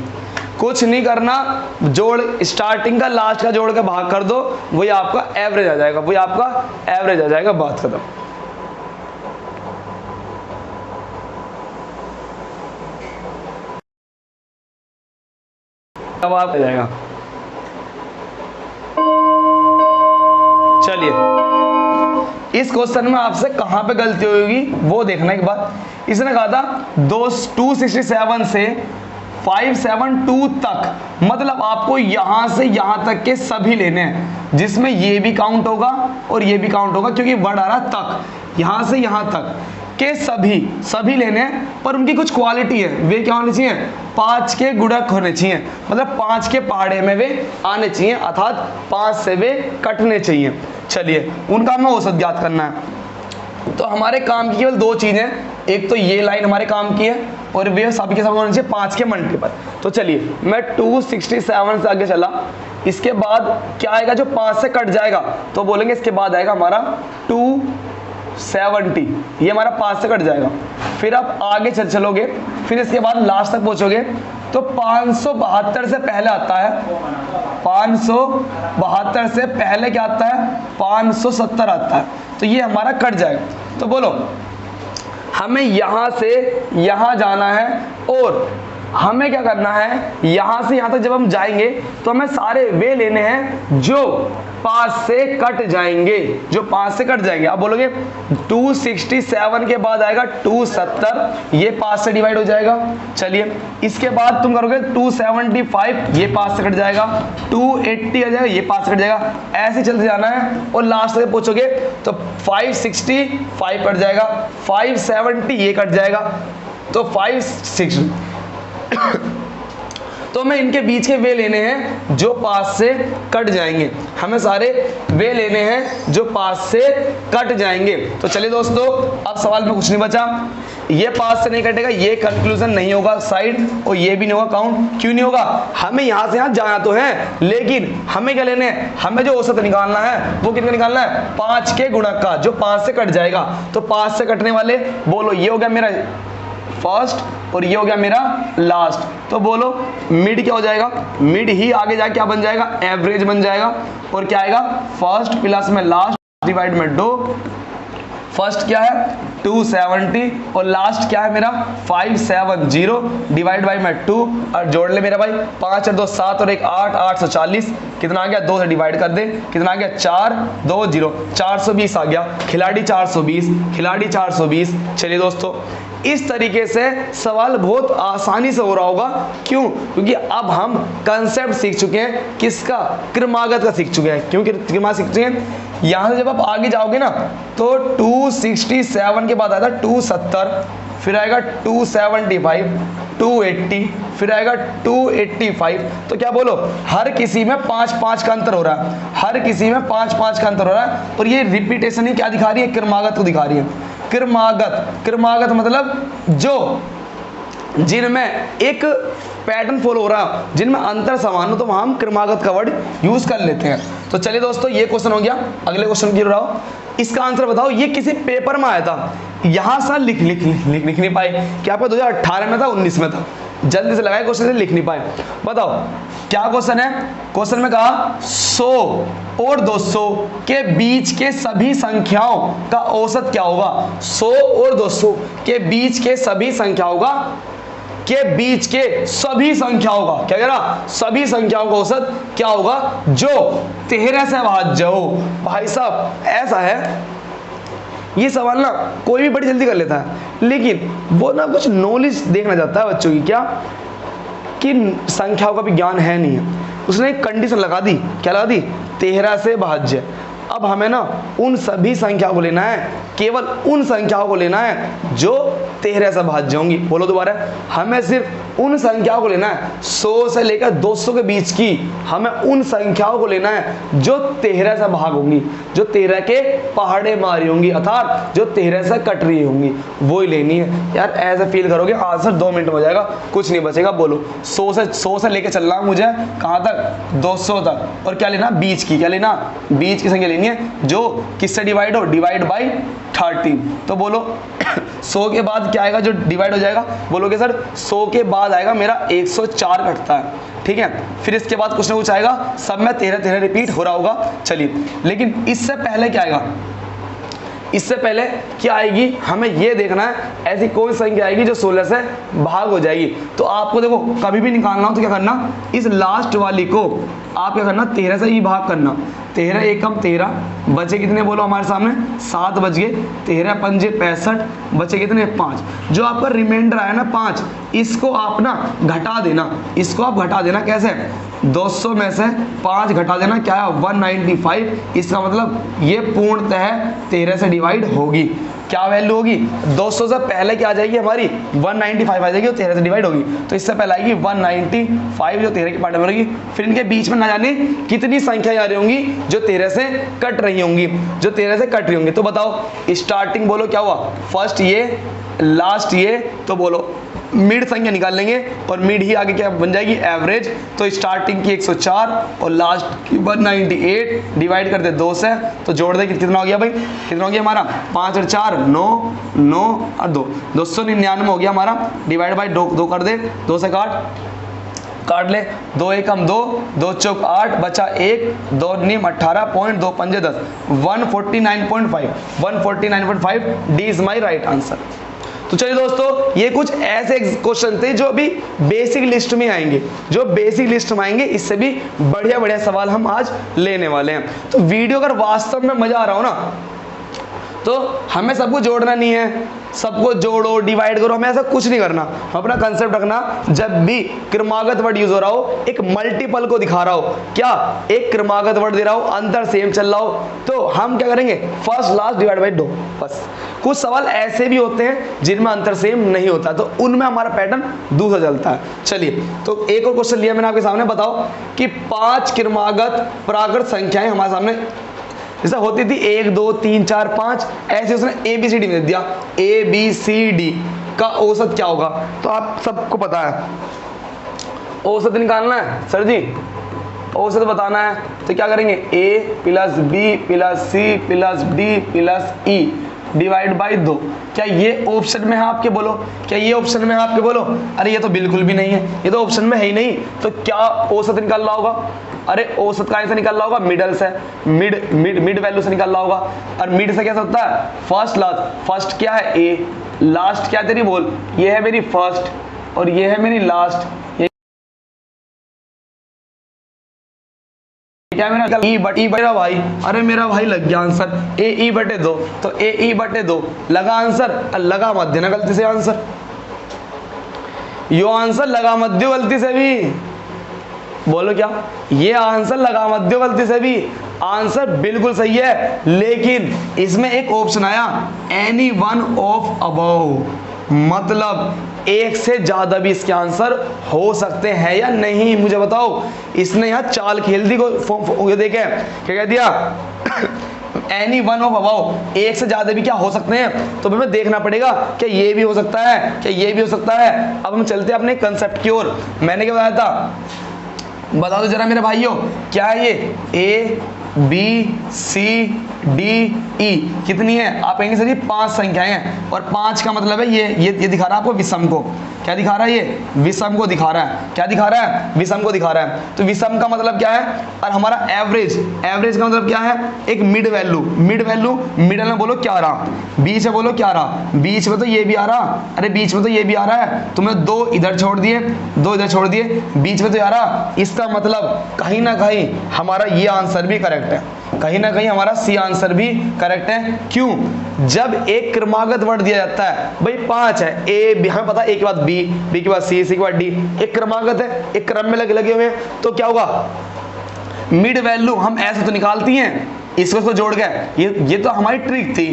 कुछ नहीं करना, जोड़ स्टार्टिंग का लास्ट का जोड़ के भाग कर दो, वही आपका एवरेज आ जाएगा, वही आपका एवरेज आ जाएगा, बात खत्म। जवाब आ जाएगा। चलिए इस क्वेश्चन में आपसे कहां पे गलती होगी वो देखना एक बार। इसने कहा था 267 से 572 तक, मतलब आपको यहां से यहां तक के सभी लेने हैं, जिसमें ये भी काउंट होगा और ये भी काउंट होगा, क्योंकि वर्ड आ रहा तक, यहां से यहां तक के सभी लेने हैं। पर उनकी कुछ क्वालिटी है, वे क्या होने चाहिए, 5 के गुणक होने चाहिए, मतलब 5 के पहाड़े में वे आने चाहिए, अर्थात 5 से वे कटने चाहिए। चलिए उनका हमें औसत ज्ञात करना है। तो हमारे काम की केवल 2 चीजें, एक तो ये लाइन हमारे काम की है, और वे सब के सब होने चाहिए 5 के मल्टीपल। तो चलिए मैं 267 से आगे चला, इसके बाद क्या आएगा जो 5 से कट जाएगा, तो बोलेंगे इसके बाद आएगा हमारा 270, ये हमारा 5 से कट जाएगा। फिर आप आगे चलोगे, फिर इसके बाद लास्ट तक पहुंचोगे तो 572 से पहले आता है, 572 से पहले क्या आता है, 570 आता है, तो ये हमारा कट जाएगा। तो बोलो हमें यहां से यहां जाना है, और हमें क्या करना है, यहां से यहां तक जब हम जाएंगे तो हमें सारे वे लेने हैं जो 5 से कट जाएंगे, जो 5 से कट जाएंगे। आप बोलोगे 267 के बाद आएगा 270, ये 5 से डिवाइड हो जाएगा। चलिए इसके बाद तुम करोगे 275, ये 5 से कट जाएगा। 280 आ जाएगा, ये 5 से कट जाएगा। ऐसे चलते जाना है और लास्ट तक पूछोगे तो 565 कट जाएगा, 570 ये कट जाएगा, तो 560 तो हमें इनके बीच के वे लेने हैं जो 5 से कट जाएंगे। हमें सारे वे लेने हैं जो 5 से कट जाएंगे। तो चलिए दोस्तों, अब सवाल में कुछ नहीं बचा। ये 5 से नहीं कटेगा, ये कंक्लूजन नहीं होगा साइड, और ये भी नहीं होगा काउंट। क्यों नहीं होगा? हमें यहां से यहां जाना तो है, लेकिन हमें क्या लेने हैं? हमें जो औसत निकालना है वो कितना निकालना है? 5 के गुणक का, जो 5 से कट जाएगा। तो 5 से कटने वाले बोलो, ये हो गया मेरा फर्स्ट और ये हो गया मेरा लास्ट। तो बोलो मिड क्या हो जाएगा? मिड ही आगे जाके क्या बन जाएगा? एवरेज बन जाएगा। और क्या आएगा? फर्स्ट प्लस में लास्ट डिवाइड में 2। फर्स्ट क्या है? 270 और लास्ट क्या है मेरा? 570 डिवाइड बाई में 2 और जोड़ ले मेरा भाई। 5 और 2 7 और 1 8, 840 कितना आ गया? 2 से डिवाइड कर दे, कितना आ गया? 4 2 0, 420 आ गया। खिलाड़ी 420, खिलाड़ी 420। चलिए दोस्तों, इस तरीके से सवाल बहुत आसानी से हो रहा होगा। क्यों? क्योंकि अब हम कंसेप्ट सीख चुके हैं, किसका? क्रमागत का सीख चुके हैं। क्योंकि क्रमागत सीख चुके हैं। यहां से जब आप आगे जाओगे ना तो 267 के बाद आता है 270, फिर आएगा 275, 280, फिर आएगा 285। तो क्या बोलो, हर किसी में 5-5 का अंतर हो रहा है, हर किसी में 5-5 का अंतर हो रहा है। और ये रिपीटेशन ही क्या दिखा रही है? क्रमागत को दिखा रही है। क्रमागत मतलब जो जिनमें एक पैटर्न फॉलो हो रहा, जिनमें अंतर समान हो, तो वहां हम क्रमागत का वर्ड यूज कर लेते हैं। तो चलिए दोस्तों, ये क्वेश्चन हो गया। अगले क्वेश्चन की ओर आओ। इसका आंसर बताओ। ये किसी पेपर में आया था, यहां से लिख नहीं पाए। क्या आपका 2018 में था, 19 में था? जल्दी से लगाए क्वेश्चन से, लिख नहीं पाए। बताओ क्या क्वेश्चन है? क्वेश्चन में कहा 100 और 200 के बीच के सभी संख्याओं का औसत क्या होगा? 100 और 200 के बीच के सभी संख्याओं का, के बीच के सभी संख्याओं का क्या कह रहा? सभी संख्याओं का औसत क्या होगा जो 13 से भाज्य हो। भाई साहब ऐसा है, ये सवाल ना कोई भी बड़ी जल्दी कर लेता है, लेकिन वो ना कुछ नॉलेज देखना चाहता है बच्चों की, क्या कि संख्याओं का भी ज्ञान है नहीं है। उसने एक कंडीशन लगा दी। क्या लगा दी? 13 से भाज्य। अब हमें ना उन सभी संख्याओं को लेना है, केवल उन संख्याओं को लेना है जो 13 से भाज्य होंगी। बोलो दोबारा, हमें सिर्फ उन संख्याओं को लेना है 100 से लेकर 200 के बीच की, हमें उन संख्याओं को लेना है जो 13 से भाग होंगी, जो 13 के पहाड़े मारी होंगी, अर्थात जो 13 से कट रही होंगी, वो ही लेनी है। यार ऐसे फील करोगे आंसर 2 मिनट में हो जाएगा, कुछ नहीं बचेगा। बोलो 100 से लेकर चलना मुझे कहाँ तक? 200 तक। और क्या लेना? बीच की। क्या लेना? बीच की संख्या लेनी है जो किससे डिवाइड हो? Divide by 30। तो बोलो 100 के बाद क्या आएगा जो डिवाइड हो जाएगा? बोलोगे सर 100 के बाद आएगा मेरा 104 कटता है, ठीक है। फिर इसके बाद कुछ ना कुछ आएगा, सब में 13 रिपीट हो रहा होगा। चलिए, लेकिन इससे पहले क्या आएगा? इससे पहले क्या आएगी? हमें यह देखना है ऐसी कोई संख्या आएगी जो 16 से भाग हो जाएगी। तो आपको देखो कभी भी निकालना हो तो क्या करना? इस लास्ट वाली को आप क्या करना? 13 से ही भाग करना। 13 एकम 13, बचे कितने? बोलो हमारे सामने 7 बच गए। 13 पंजे 65, बचे कितने? 5। जो आपका रिमाइंडर आया ना 5, इसको आप ना घटा देना। इसको आप घटा देना। कैसे? 200 में से 5 घटा देना। क्या है? 195। इसका मतलब ये पूर्णतः 13 से डिवाइड होगी। क्या वैल्यू होगी? 200 से पहले क्या आ जाएगी हमारी? 195 आ जाएगी और 13 से डिवाइड होगी। तो इससे पहले आएगी 195 जो 13 के पार्ट में होगी। फिर इनके बीच में ना जाने कितनी संख्या आ रही होंगी जो 13 से कट रही होंगी, जो 13 से कट रही होंगी। तो बताओ स्टार्टिंग बोलो क्या हुआ? फर्स्ट ये, लास्ट ये। तो बोलो मिड संख्या निकाल लेंगे और मिड ही आगे क्या बन जाएगी? एवरेज। तो स्टार्टिंग की 104 और लास्ट की 198 डिवाइड कर दे 2 से, तो जोड़ दे कितना हो गया भाई? कितना हो गया हमारा? 5 और 4 9, 9 और 2 299 हो गया हमारा। डिवाइड बाई 2 कर दे, 2 से काट ले। 2 एकम 2, 2 चौक 8, बचा 1, 2 नीम 18 पॉइंट 2 पंजे 10, 149.5 D is my right answer. तो चलिए दोस्तों, ये कुछ ऐसे क्वेश्चन थे जो अभी बेसिक लिस्ट में आएंगे, जो बेसिक लिस्ट में आएंगे। इससे भी बढ़िया बढ़िया सवाल हम आज लेने वाले हैं। तो वीडियो अगर वास्तव में मजा आ रहा हो ना, तो हमें सबको जोड़ना नहीं है, सबको जोड़ो डिवाइड करो, हमें ऐसा कुछ नहीं करना। हम अपना कंसेप्ट रखना, जब भी क्रमागत वर्ड यूज हो रहा हो, एक मल्टीपल को दिखा रहा हो, क्या एक क्रमागत वर्ड दे रहा हो, अंतर सेम चल रहा हो, तो हम क्या करेंगे, फर्स्ट लास्ट डिवाइड बाई 2 बस। कुछ सवाल ऐसे भी होते हैं जिनमें अंतर सेम नहीं होता, तो उनमें हमारा पैटर्न दूसरा चलता है। चलिए, तो एक और क्वेश्चन लिया मैंने आपके सामने, बताओ कि 5 क्रमागत प्राकृत संख्याएं हमारे सामने जैसा होती थी 1 2 3 4 5, ऐसे उसने ABCD में दे दिया। ABCD का औसत क्या होगा? तो आप सबको पता है, औसत निकालना है सर जी, औसत बताना है। तो क्या करेंगे, A + B + C + D + E divide by 2। क्या ये ऑप्शन में है आपके? बोलो, क्या ये ऑप्शन में है आपके? बोलो। अरे ये तो बिल्कुल भी नहीं है, ये तो ऑप्शन में है ही नहीं। तो क्या औसत निकाल रहा होगा? अरे औसत कहाँ से निकाल रहा होगा? मिडल से, मिड वैल्यू से निकाल रहा होगा। और मिड से क्या होता है? First last. फर्स्ट क्या है? A, लास्ट क्या तेरी? बोल। ये है मेरी फर्स्ट और ये है मेरी लास्ट। क्या मेरा E बटे भाई? अरे मेरा भाई लग गया आंसर, AE बटे 2। तो AE बटे 2 लगा आंसर, लगा मत देना गलती से आंसर, यो आंसर लगा मत दो गलती से भी। बोलो क्या? ये आंसर लगा मत दो गलती से भी। आंसर बिल्कुल सही है, लेकिन इसमें एक ऑप्शन आया, एनी वन ऑफ अबव, मतलब एक से ज्यादा भी इसके आंसर हो सकते हैं या नहीं, मुझे बताओ। इसने यहाँ चाल खेल दी को, ये देखे क्या कह दिया, एनी वन ऑफ अबव, एक से ज्यादा भी क्या हो सकते हैं। तो हमें देखना पड़ेगा क्या ये भी हो सकता है, क्या ये भी हो सकता है। अब हम चलते हैं अपने कंसेप्ट की ओर। मैंने क्या बताया था, बता दो जरा मेरे भाइयों, क्या है ये? A B C D E कितनी है? आप कहेंगे सर ये 5 संख्याएं हैं, और 5 का मतलब है ये दिखा रहा है आपको विषम को। क्या दिखा रहा है? ये विषम को दिखा रहा है। क्या दिखा रहा है? विषम को दिखा रहा है। तो विषम का मतलब क्या है? और हमारा एवरेज, एवरेज का मतलब क्या है? एक mid value, mid value, middle में बोलो क्या रहा, बीच में बोलो क्या रहा, बीच में तो ये भी आ रहा, अरे बीच में तो ये भी आ रहा है, तुमने 2 इधर छोड़ दिए, 2 इधर छोड़ दिए, बीच में तो आ रहा। इसका मतलब कहीं ना कहीं हमारा ये आंसर भी करेक्ट है, कहीं ना कहीं हमारा सी आंसर भी करेक्ट है। क्यों? जब एक क्रमागत वर्ड दिया जाता है, भाई 5 है, A, हमें पता है A के बाद B, B के बाद C, C के बाद D, एक क्रमागत है, एक क्रम में लगे हुए हैं, तो क्या होगा? मिड वैल्यू हम ऐसे तो निकालती हैं, इसको जोड़ के। ये तो हमारी ट्रिक थी।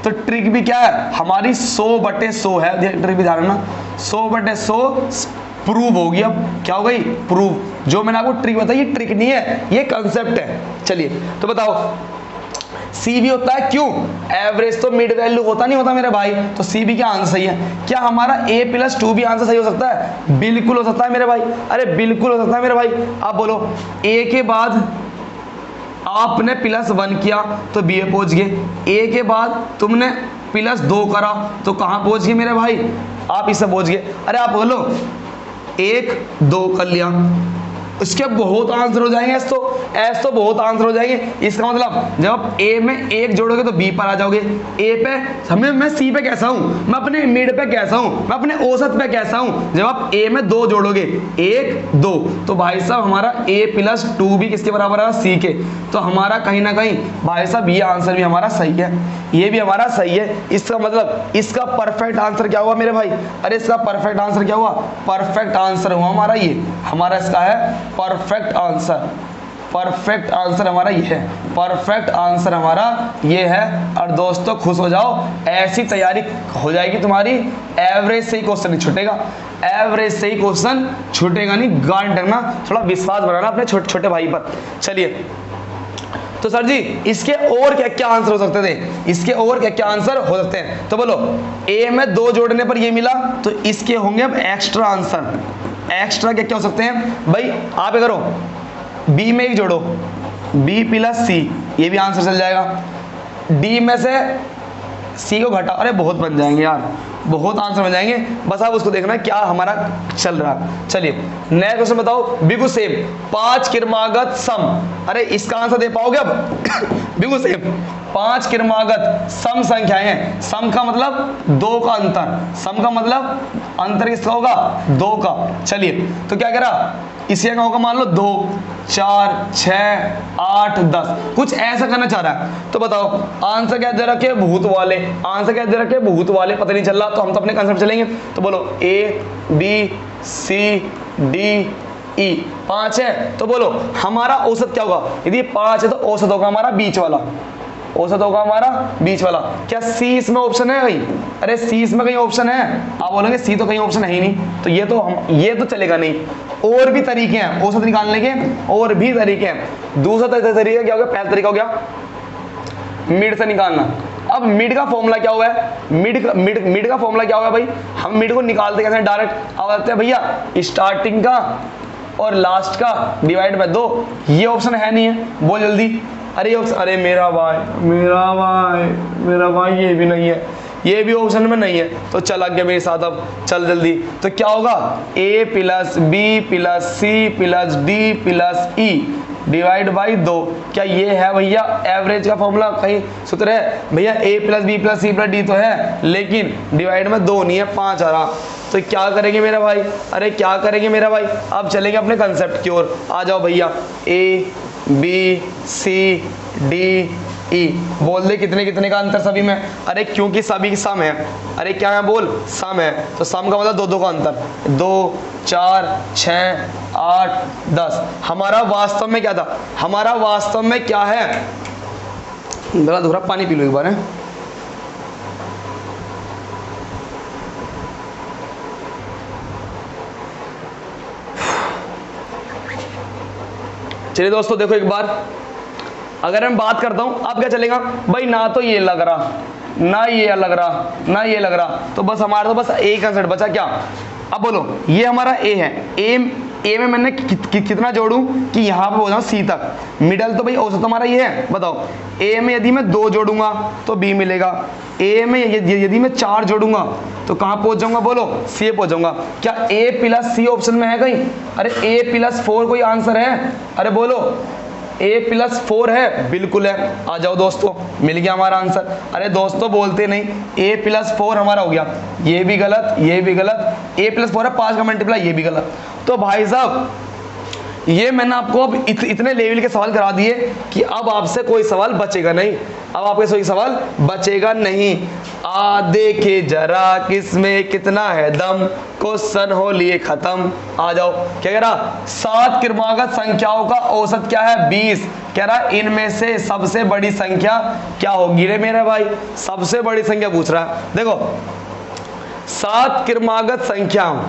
तो ट्रिक भी क्या है हमारी? 100/100 है, ट्रिक भी ध्यान रखना, 100/100 प्रूव होगी। अब क्या हो गई? प्रूव। जो मैंने आपको ट्रिक बताई, ये ट्रिक नहीं है, ये कंसेप्ट है। चलिए, तो बताओ सी भी होता है, क्यों? एवरेज तो मिड वैल्यू होता नहीं होता मेरे भाई, तो सी भी क्या आंसर सही है। क्या हमारा A + 2 भी आंसर सही हो सकता है? बिल्कुल हो सकता है मेरे भाई, अरे बिल्कुल हो सकता है मेरे भाई। आप बोलो, A के बाद आपने +1 किया तो B पे पहुंच गए, A के बाद तुमने +2 करा तो कहां पहुंच गए मेरे भाई? आप इससे पहुंच गए। अरे आप बोलो 1 2 कर लिया, इसके बहुत आंसर हो जाएंगे, ऐसे तो बहुत आंसर हो जाएंगे। इसका मतलब जब आप A में 1 जोड़ोगे तो B पर आ जाओगे, A पे मैं C पे कैसा हूँ, मैं अपने मिड पे कैसा हूँ, मैं अपने औसत पे कैसा हूँ। जब आप A में 2 जोड़ोगे 1 2, तो भाई साहब हमारा A + 2 भी किसके बराबर है? C के। तो हमारा कहीं ना कहीं भाई साहब ये आंसर भी हमारा सही है, ये भी हमारा सही है। इसका मतलब इसका परफेक्ट आंसर क्या हुआ मेरे भाई? अरे इसका परफेक्ट आंसर क्या हुआ? परफेक्ट आंसर हुआ हमारा ये, हमारा इसका है परफेक्ट आंसर। परफेक्ट आंसर हमारा ये है, परफेक्ट आंसर हमारा ये है। और दोस्तों खुश हो जाओ, ऐसी तैयारी हो जाएगी तुम्हारी, एवरेज से ही क्वेश्चन नहीं छूटेगा, एवरेज से ही क्वेश्चन छूटेगा नहीं, गारंटी रखना। थोड़ा विश्वास बनाना अपने छोटे छोटे भाई पर। चलिए, तो सर जी इसके और क्या क्या आंसर हो सकते थे? इसके और क्या क्या आंसर हो सकते हैं? तो बोलो, A में 2 जोड़ने पर ये मिला, तो इसके होंगे अब एक्स्ट्रा आंसर। एक्स्ट्रा क्या क्या हो सकते हैं भाई? आप ये करो, B में 1 जोड़ो, B + C, ये भी आंसर चल जाएगा। D में से सी को घटा, अरे बहुत बन जाएंगे यार, बहुत आंसर बन जाएंगे, बस आप उसको देखना क्या हमारा चल रहा है। चलिए नया क्वेश्चन बताओ, बिल्कुल सेम, 5 क्रमागत सम, अरे इसका आंसर दे पाओगे अब? बिल्कुल सेम, 5 क्रमागत सम संख्याएं हैं। सम का मतलब 2 का अंतर, सम का मतलब अंतर किसका होगा? 2 का। चलिए तो क्या कह रहा, इसी का होगा मान लो 2, 4, 6, 8, 10, कुछ ऐसा करना चाह रहा है। तो बताओ आंसर क्या दे रखे? भूत वाले। आंसर क्या दे रखे? भूत वाले। पता नहीं चल रहा तो हम तो अपने कंसेप्ट चलेंगे। तो बोलो ए बी सी डी ई, 5 है, तो बोलो हमारा औसत क्या होगा? यदि 5 है तो औसत होगा हमारा बीच वाला, औसत होगा हमारा बीच वाला। क्या सी इसमें ऑप्शन है कहीं? अरे सी इसमें कहीं ऑप्शन है? आप बोलेंगे सी तो कहीं ऑप्शन है ही नहीं, तो ये तो चलेगा नहीं। और भी तरीके हैं औसत निकालने के, और भी तरीके हैं। दूसरा तरीका क्या हो गया? पहला तरीका हो गया मिड से निकालना। अब मिड का फॉर्मूला क्या हुआ है? मिड का फॉर्मूला क्या होगा भाई? हम मिड को निकालते कैसे? डायरेक्ट आते हैं भैया, स्टार्टिंग का और लास्ट का डिवाइड बाय 2। ये ऑप्शन है नहीं है, बोल जल्दी। अरे अरे मेरा भाई ये भी नहीं है, ये भी ऑप्शन में नहीं है। तो चल आगे मेरे साथ, अब चल जल्दी। तो क्या होगा? a plus b plus c plus d plus e divide by 2। क्या ये है भैया एवरेज का फॉर्मूला? कहीं सूत्र है भैया? a plus b plus c plus d तो है, लेकिन डिवाइड में 2 नहीं है, 5 आ रहा। तो क्या करेंगे मेरा भाई? अरे क्या करेंगे मेरा भाई? अब चलेंगे अपने कंसेप्ट की ओर। आ जाओ भैया, a b c d e, बोल दे कितने कितने का अंतर सभी में। अरे क्योंकि सभी सम है। अरे क्या है? बोल सम है, तो सम का मतलब 2 का अंतर। 2, 4, 6, 8, 10। हमारा वास्तव में क्या था? हमारा वास्तव में क्या है? थोड़ा पानी पी लो एक बार है। चलिए दोस्तों देखो एक बार, अगर मैं बात करता हूं अब क्या चलेगा भाई? ना तो ये लग रहा, ना ये लग रहा, ना ये लग रहा, तो बस हमारा तो बस एक आंसर बचा। क्या? अब बोलो ये हमारा ए है, ए में मैंने कितना जोड़ूं कि यहां पे पहुंचाऊं सी तक? मिडल तो भाई औसत हमारा ये है। बताओ ए में यदि मैं 2 जोड़ूंगा तो बी मिलेगा, ए में यदि मैं 4 जोड़ूंगा तो कहां पहुंच जाऊंगा? बोलो सी पहुंच जाऊंगा। क्या ए प्लस सी ऑप्शन में है कहीं? अरे ए प्लस 4 कोई आंसर है? अरे बोलो a प्लस 4 है, बिल्कुल है। आ जाओ दोस्तों, मिल गया हमारा आंसर। अरे दोस्तों बोलते नहीं, a प्लस 4 हमारा हो गया, ये भी गलत, ये भी गलत। a प्लस 4 है 5 का मल्टीप्लाई, ये भी गलत। तो भाई साहब ये मैंने आपको अब इतने लेवल के सवाल करा दिए कि अब आपसे कोई सवाल बचेगा नहीं, अब आपके कोई सवाल बचेगा नहीं। आ देखे जरा किसमें कितना है दम, क्वेश्चन हो लिए खत्म। आ जाओ, क्या कह रहा? 7 क्रमागत संख्याओं का औसत क्या है? 20। कह रहा इनमें से सबसे बड़ी संख्या क्या होगी रे मेरे भाई? सबसे बड़ी संख्या पूछ रहा है। देखो 7 क्रमागत संख्याओं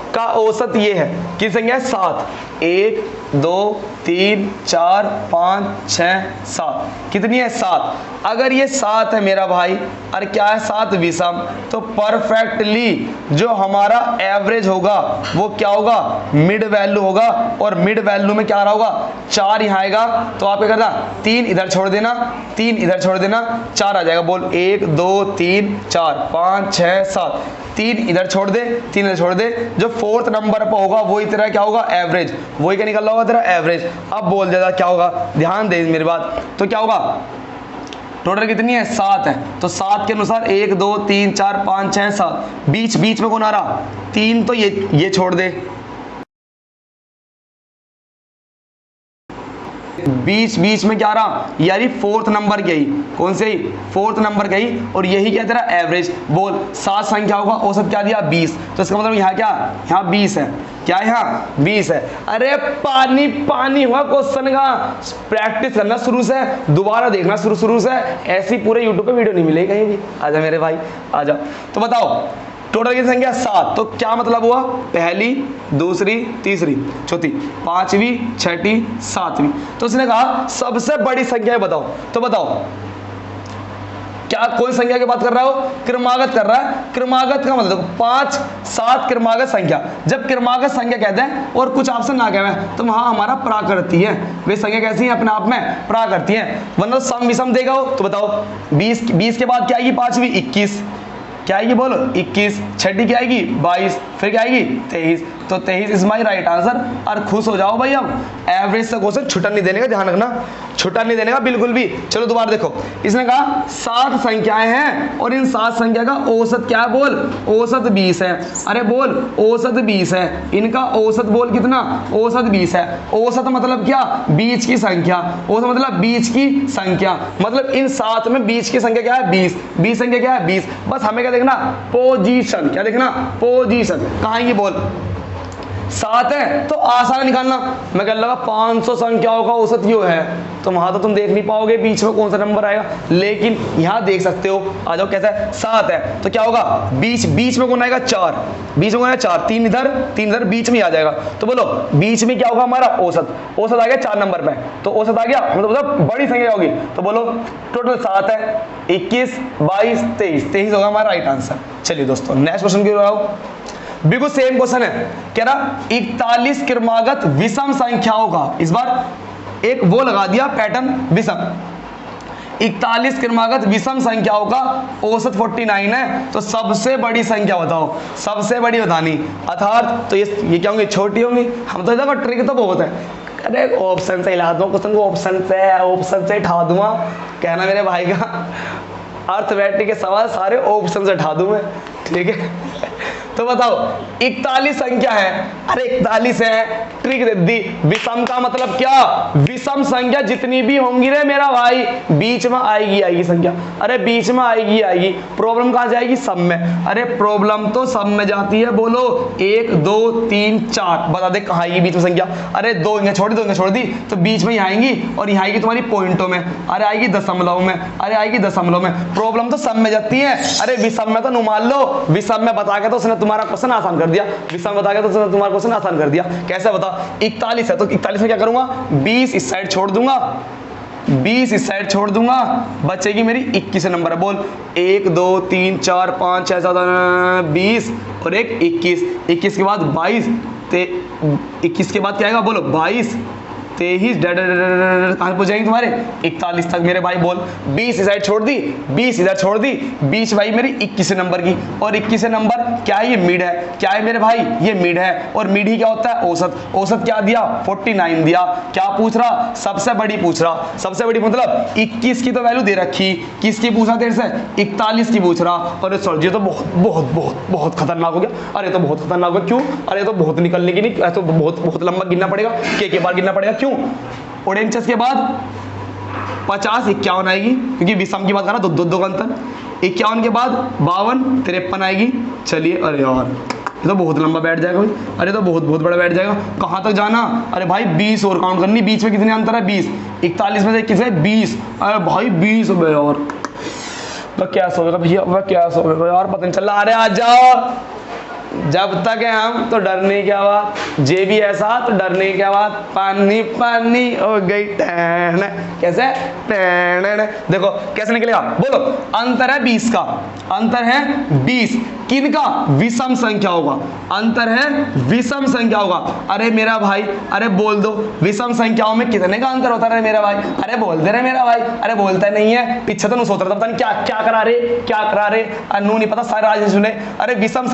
का औसत ये है, किस संख्या है? 7। 1 2 3 4 5 6 7। कितनी है? 7। अगर ये 7 है मेरा भाई, और क्या है? 7 विषम, तो परफेक्टली जो हमारा एवरेज होगा वो क्या होगा? मिड वैल्यू होगा। और मिड वैल्यू में क्या आ रहा होगा? 4 यहाँ आएगा, तो आप क्या करना? 3 इधर छोड़ देना, 3 इधर छोड़ देना, 4 आ जाएगा। बोल 1 2 3 4 5 6 7, 3 इधर छोड़ दे, 3 इधर छोड़ दे, जो 4th नंबर पर होगा वही तेरा क्या होगा? एवरेज। वही क्या निकल रहा होगा? तेरा एवरेज। अब बोल देगा क्या होगा? ध्यान दे मेरी बात। तो क्या होगा? टोटल कितनी है? 7 है, तो 7 के अनुसार 1 2 3 4 5 6 7, बीच में कौन आ रहा? 3, तो ये छोड़ दे, बीच में क्या रहा? यानी 4th नंबर की, कौन से? 4th नंबर की, और यही क्या तेरा एवरेज। बोल 7 संख्याओं का औसत क्या दिया? 20। तो इसका मतलब यहाँ क्या? यहाँ 20 है। क्या है? यहाँ 20 है। अरे पानी हुआ क्वेश्चन का। प्रैक्टिस करना शुरू से, दोबारा देखना शुरू से, ऐसी पूरे यूट्यूब पे वीडियो नहीं मिलेगी कहीं भी। आजा मेरे भाई आजा। तो बताओ टोटल की संख्या 7, तो क्या मतलब हुआ? पहली, दूसरी, तीसरी, चौथी, 5वीं, 6ठी, 7वीं। तो उसने कहा सबसे बड़ी संख्या है बताओ। तो बताओ क्या कौन संख्या की बात कर रहा हो? क्रमागत कर रहा है। क्रमागत का मतलब 5 7 क्रमागत संख्या। जब क्रमागत संख्या कहते हैं और कुछ ऑप्शन ना कहे तो वहां हमारा प्राकृति है, वे संख्या कैसी है अपने आप में प्राकृति है। वरना सम विषम देगा हो तो बताओ 20 के बाद क्या आएगी? पांचवी 21, क्या आएगी बोलो? 21। छठी क्या आएगी? 22। फिर क्या आएगी? 23। तो 23 इज माई राइट आंसर। और खुश हो जाओ भाई, अब एवरेज से क्वेश्चन छुट्टा नहीं देने का, ध्यान रखना, छुट्टा नहीं देने का बिल्कुल भी। चलो दोबारा देखो, इसने कहा 7 संख्याएं हैं और इन 7 संख्या का औसत क्या है? बोल औसत 20 है। अरे बोल औसत 20 है, इनका औसत बोल कितना? औसत 20 है। औसत मतलब क्या? बीच की संख्या। औसत मतलब बीच की संख्या, मतलब इन 7 में बीच की संख्या क्या है? 20। 20 संख्या क्या है? 20। बस हमें क्या देखना? पोजीशन। क्या देखना? पोजीशन। कहाँ की बोल 7 है तो आसान निकालना। मैं कह लगा 500 संख्याओं का औसत क्यों है, तो वहां तो तुम देख नहीं पाओगे बीच में कौन सा नंबर आएगा, लेकिन यहां देख सकते हो। आ जाओ, कैसा है? 7 है तो क्या होगा? बीच में कौन आएगा? 4। बीच में कौन आएगा? 4। 3 इधर 3 इधर, बीच में आ जाएगा। तो बोलो बीच में क्या होगा हमारा? औसत। औसत आ गया 4 नंबर पे, तो औसत आ गया मतलब बड़ी संख्या होगी। तो बोलो टोटल 7 है, 21 22 23, 23 होगा हमारा राइट आंसर। चलिए दोस्तों नेक्स्ट क्वेश्चन की ओर आओ। बिल्कुल सेम क्वेश्चन है, कह रहा 41 क्रमागत विषम संख्याओं का, इस बार एक वो लगा दिया पैटर्न विषम। 41 क्रमागत विषम संख्याओं का औसत 49 है, तो सबसे बड़ी संख्या बताओ, सबसे बड़ी बतानी। अर्थात तो ये क्या होंगी? छोटी होंगी। हम तो देखो ट्रिक तो बहुत है, अरे ऑप्शन से हिला दूंगा क्वेश्चन को, ऑप्शन से उठा दूंगा, कहना मेरे भाई का अर्थमेटिक के सवाल सारे ऑप्शन से उठा दूं मैं, ठीक है। तो बताओ 41 संख्या है, अरे 41 है, ट्रिक दे दी। विषम का मतलब क्या? विषम संख्या जितनी भी होंगी रे मेरा भाई बीच में आएगी संख्या। अरे बीच में आएगी। प्रॉब्लम कहां जाएगी? सब में। अरे प्रॉब्लम तो सब में जाती है। बोलो 1 2 3 4, बता दे कहां आएगी बीच में संख्या? अरे 2 छोड़ दी तो बीच में ही आएंगी, और यहाँ आएगी तुम्हारी पॉइंटों में, अरे आएगी दशमलव में, अरे आएगी दशमलव में। प्रॉब्लम तो सब में जाती है। अरे विषम में तो नुमान लो, विषम में बता के तो उसने तुम्हारा क्वेश्चन आसान कर दिया, विषम बता के तो उसने तुम्हारा क्वेश्चन आसान कर दिया। कैसे बता? 41 है तो 41 में क्या करूंगा? 20 इस साइड छोड़ दूंगा, 20 इस साइड छोड़ दूंगा, बचेगी मेरी 21 नंबर है। बोल 1 2 3 4 5 6 7 20 और एक 21। 21 के बाद 22, 21 के बाद क्या आएगा? बोलो 22 23 कहां पहुंच जाएंगे तुम्हारे? 41 तक मेरे भाई। बोल 20 इस साइड छोड़ दी, 20 इधर छोड़ दी, 20 भाई मेरी 21 नंबर की, और 21 नंबर क्या है? ये मिड है। क्या है मेरे भाई? ये मिड है। और मिड ही क्या होता है? औसत। औसत क्या दिया? 49 दिया। क्या पूछ रहा? सबसे बड़ी पूछ रहा। सबसे बड़ी मतलब 21 की तो वैल्यू दे रखी, किसकी पूछा तेरे से? 41 की पूछ रहा। और सर जी तो बहुत खतरनाक हो गया। अरे तो बहुत खतरनाक हो गया, क्यों? अरे तो बहुत निकलने की नहीं, तो बहुत लंबा गिनना पड़ेगा, के बार गिनना पड़ेगा, क्यों? और इंचेस के बाद 50 51 आएगी, क्योंकि विषम की बात कर रहा, दो का अंतर। 51 के बाद 52 53 आएगी। चलिए, अरे यार ये तो बहुत लंबा बैठ जाएगा भाई, अरे तो बहुत बड़ा बैठ जाएगा। कहां तक जाना? अरे भाई 20 और काउंट करनी। बीच में कितने अंतर है? 20। 41 में से 21 है 20। अरे भाई 20 हो गए यार, वह क्या सोचेगा भैया, वह क्या सोचेगा यार, पता नहीं चल रहा। अरे आ जाओ, जब तक है हम तो डरने क्या बात, जे भी ऐसा तो डरने क्या बात। पानी पानी हो गई टैन, कैसे टैन? देखो कैसे निकलेगा, बोलो। अंतर है 20 का, अंतर है 20 किनका? विषम संख्या होगा। अंतर है विषम संख्या होगा। अरे मेरा भाई, अरे बोल दो विषम संख्याओं में कितने का अंतर होता है मेरा भाई? अरे बोल दे रहे मेरा भाई, अरे बोलता नहीं है, पीछे तो नहीं सोच रहा था, पता नहीं क्या करा रे, अनु नहीं पता, सारे आज सुने। अरे विषम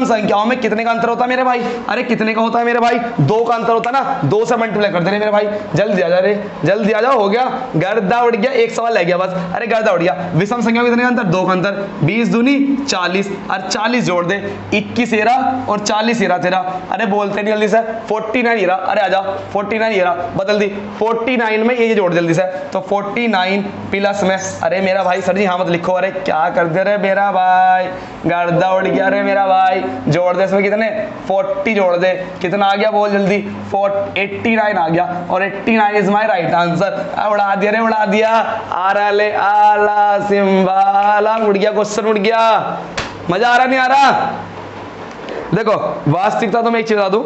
संख्याओं में कितने का अंतर होता है मेरे भाई? अरे कितने का होता है मेरे भाई? 2 का अंतर होता है ना, 2 से मल्टीप्लाई कर दे रहे मेरे भाई। जल्दी आ जा रे, जल्दी आ जाओ, हो गया, गर्दा उड़ गया, एक सवाल रह गया बस। अरे गर्दा उड़ गया। विषम संख्या में कितने का अंतर? 2 का अंतर। 20 दूनी 40 और 40 जोड़ दे, 21 येरा और 40 येरा तेरा। अरे बोलते नहीं जल्दी से, 49 येरा। अरे आजा 49 येरा, बदल दी 49 में ये जोड़ जल्दी से, तो 49 प्लस में। अरे मेरा भाई सर जी हाँ मत लिखो, अरे क्या कर दे रहे मेरा भाई, गर्दा उड़ गया रे मेरा भाई। जोड़ दे इसमें कितने? 40 जोड़ दे, कितना आ गया बोल जल्दी? 89 आ गया, और 89 इज माय राइट आंसर। उड़ा दिया रे, उड़ा दिया। आरा ले आला सिंबाला, उड़ गया क्वेश्चन, उड़ गया। मजा आ रहा नहीं आ रहा? देखो वास्तविकता तो मैं एक चीज बता दूं,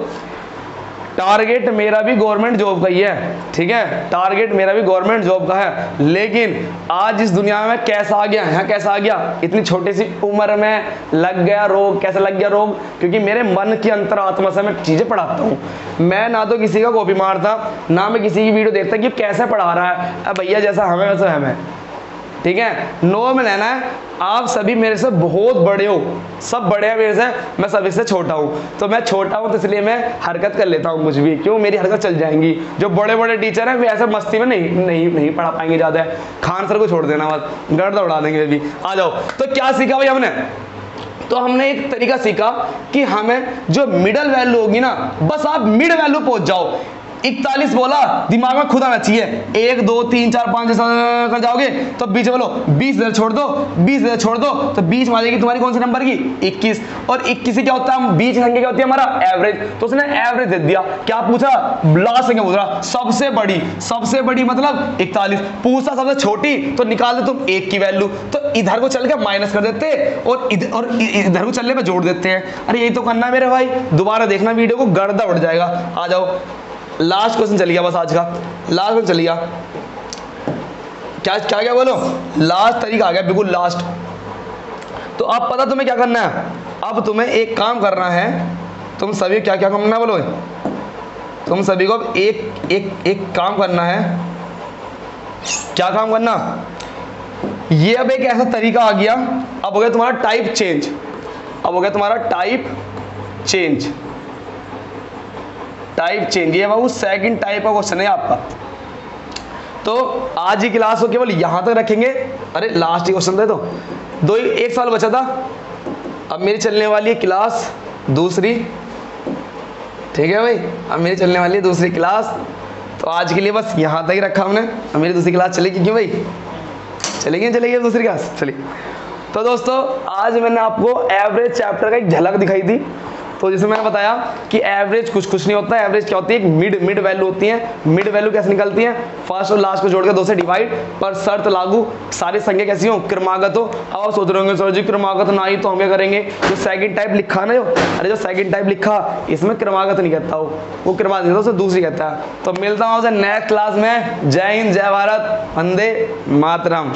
टारगेट मेरा भी गवर्नमेंट जॉब का ही है, ठीक है, टारगेट मेरा भी गवर्नमेंट जॉब का है। लेकिन आज इस दुनिया में मैं कैसा आ गया, यहाँ कैसा आ गया, इतनी छोटी सी उम्र में लग गया रोग। कैसे लग गया रोग? क्योंकि मेरे मन की अंतरात्मा से मैं चीजें पढ़ाता हूँ। मैं ना तो किसी का कॉपी मारता, ना मैं किसी की वीडियो देखता कि कैसे पढ़ा रहा है। अब भैया जैसा हमें वैसा हमें, ठीक है, नो में लेना है। आप सभी मेरे से बहुत बड़े हो, सब बड़े हैं मेरे से, मैं सभी से छोटा हूँ। तो मैं छोटा हूँ तो इसलिए मैं हरकत कर लेता हूँ कुछ भी, क्यों, मेरी हरकत चल जाएंगी। जो बड़े बड़े टीचर हैं वे ऐसे मस्ती में नहीं पढ़ा पाएंगे ज़्यादा। खान सर को छोड़ देना, बस गर्द उड़ा देंगे भी। आ जाओ। तो क्या सीखा भाई हमने? तो हमने एक तरीका सीखा कि हमें जो मिडल वैल्यू होगी ना, बस आप मिड वैल्यू पहुंच जाओ। 41 बोला, दिमाग में खुद आना चाहिए। 1 2 3 4 5 जैसा कर जाओगे तो बीच में बोलो 20 इधर छोड़ दो, 20 इधर छोड़ दो, तो बीच में आ जाएगी तुम्हारी कौन सी नंबर की? 21। और 21 से क्या होता है? बीच संख्या क्या होती है? हमारा एवरेज। तो उसने एवरेज दे दिया। क्या पूछा? लास्ट संख्या पूछ रहा, सबसे बड़ी मतलब 41। पूछा सबसे छोटी, तो निकाल दो तुम 1 की वैल्यू। तो इधर को चल के माइनस कर देते और इधर को चलने पे जोड़ देते हैं। अरे यही तो करना है मेरे भाई, दोबारा देखना वीडियो को, गर्दा उड़ जाएगा। आ जाओ, लास्ट क्वेश्चन चल गया, बस आज का लास्ट क्वेश्चन चल गया। क्या बोलो? लास्ट तरीका आ गया, बिल्कुल लास्ट। तो अब पता तुम्हें क्या करना है? अब तुम्हें एक काम करना है। तुम सभी क्या करना है बोलो? तुम सभी को एक काम करना है। क्या काम करना? ये अब एक ऐसा तरीका आ गया, अब हो गया तुम्हारा टाइप चेंज। ये बाबू सेकंड टाइप का क्वेश्चन है आपका। तो आज ही क्लास को केवल यहां तक रखेंगे। अरे लास्ट ही क्वेश्चन दे दो, एक साल बचा था। अब मेरी चलने वाली है क्लास दूसरी, ठीक है भाई, अब मेरी चलने वाली है दूसरी क्लास। तो आज के लिए बस यहां तक ही रखा हमने। अब मेरी दूसरी क्लास चलेगी क्यों भाई? चलेगी दूसरी क्लास, चलिए। तो दोस्तों आज मैंने आपको एवरेज चैप्टर का एक झलक दिखाई थी। तो जैसे मैंने बताया कि एवरेज कुछ नहीं होता है। एवरेज क्या होती है? एक मिड वैल्यू होती है। मिड वैल्यू कैसे निकलती है? फर्स्ट और लास्ट को जोड़कर 2 से डिवाइड, पर शर्त लागू, सारी संख्या कैसी हो? क्रमागत हो। अब आप सोच रहे होंगे सर जी क्रमागत ना ही तो हम क्या करेंगे? जो सेकंड टाइप लिखा ना, जो सेकंड टाइप लिखा इसमें क्रमागत नहीं कहता हो, वो क्रमागत नहीं कहता, उसे दूसरी कहता है। तो मिलता हूँ नेक्स्ट क्लास में। जय हिंद, जय भारत, वंदे मातरम।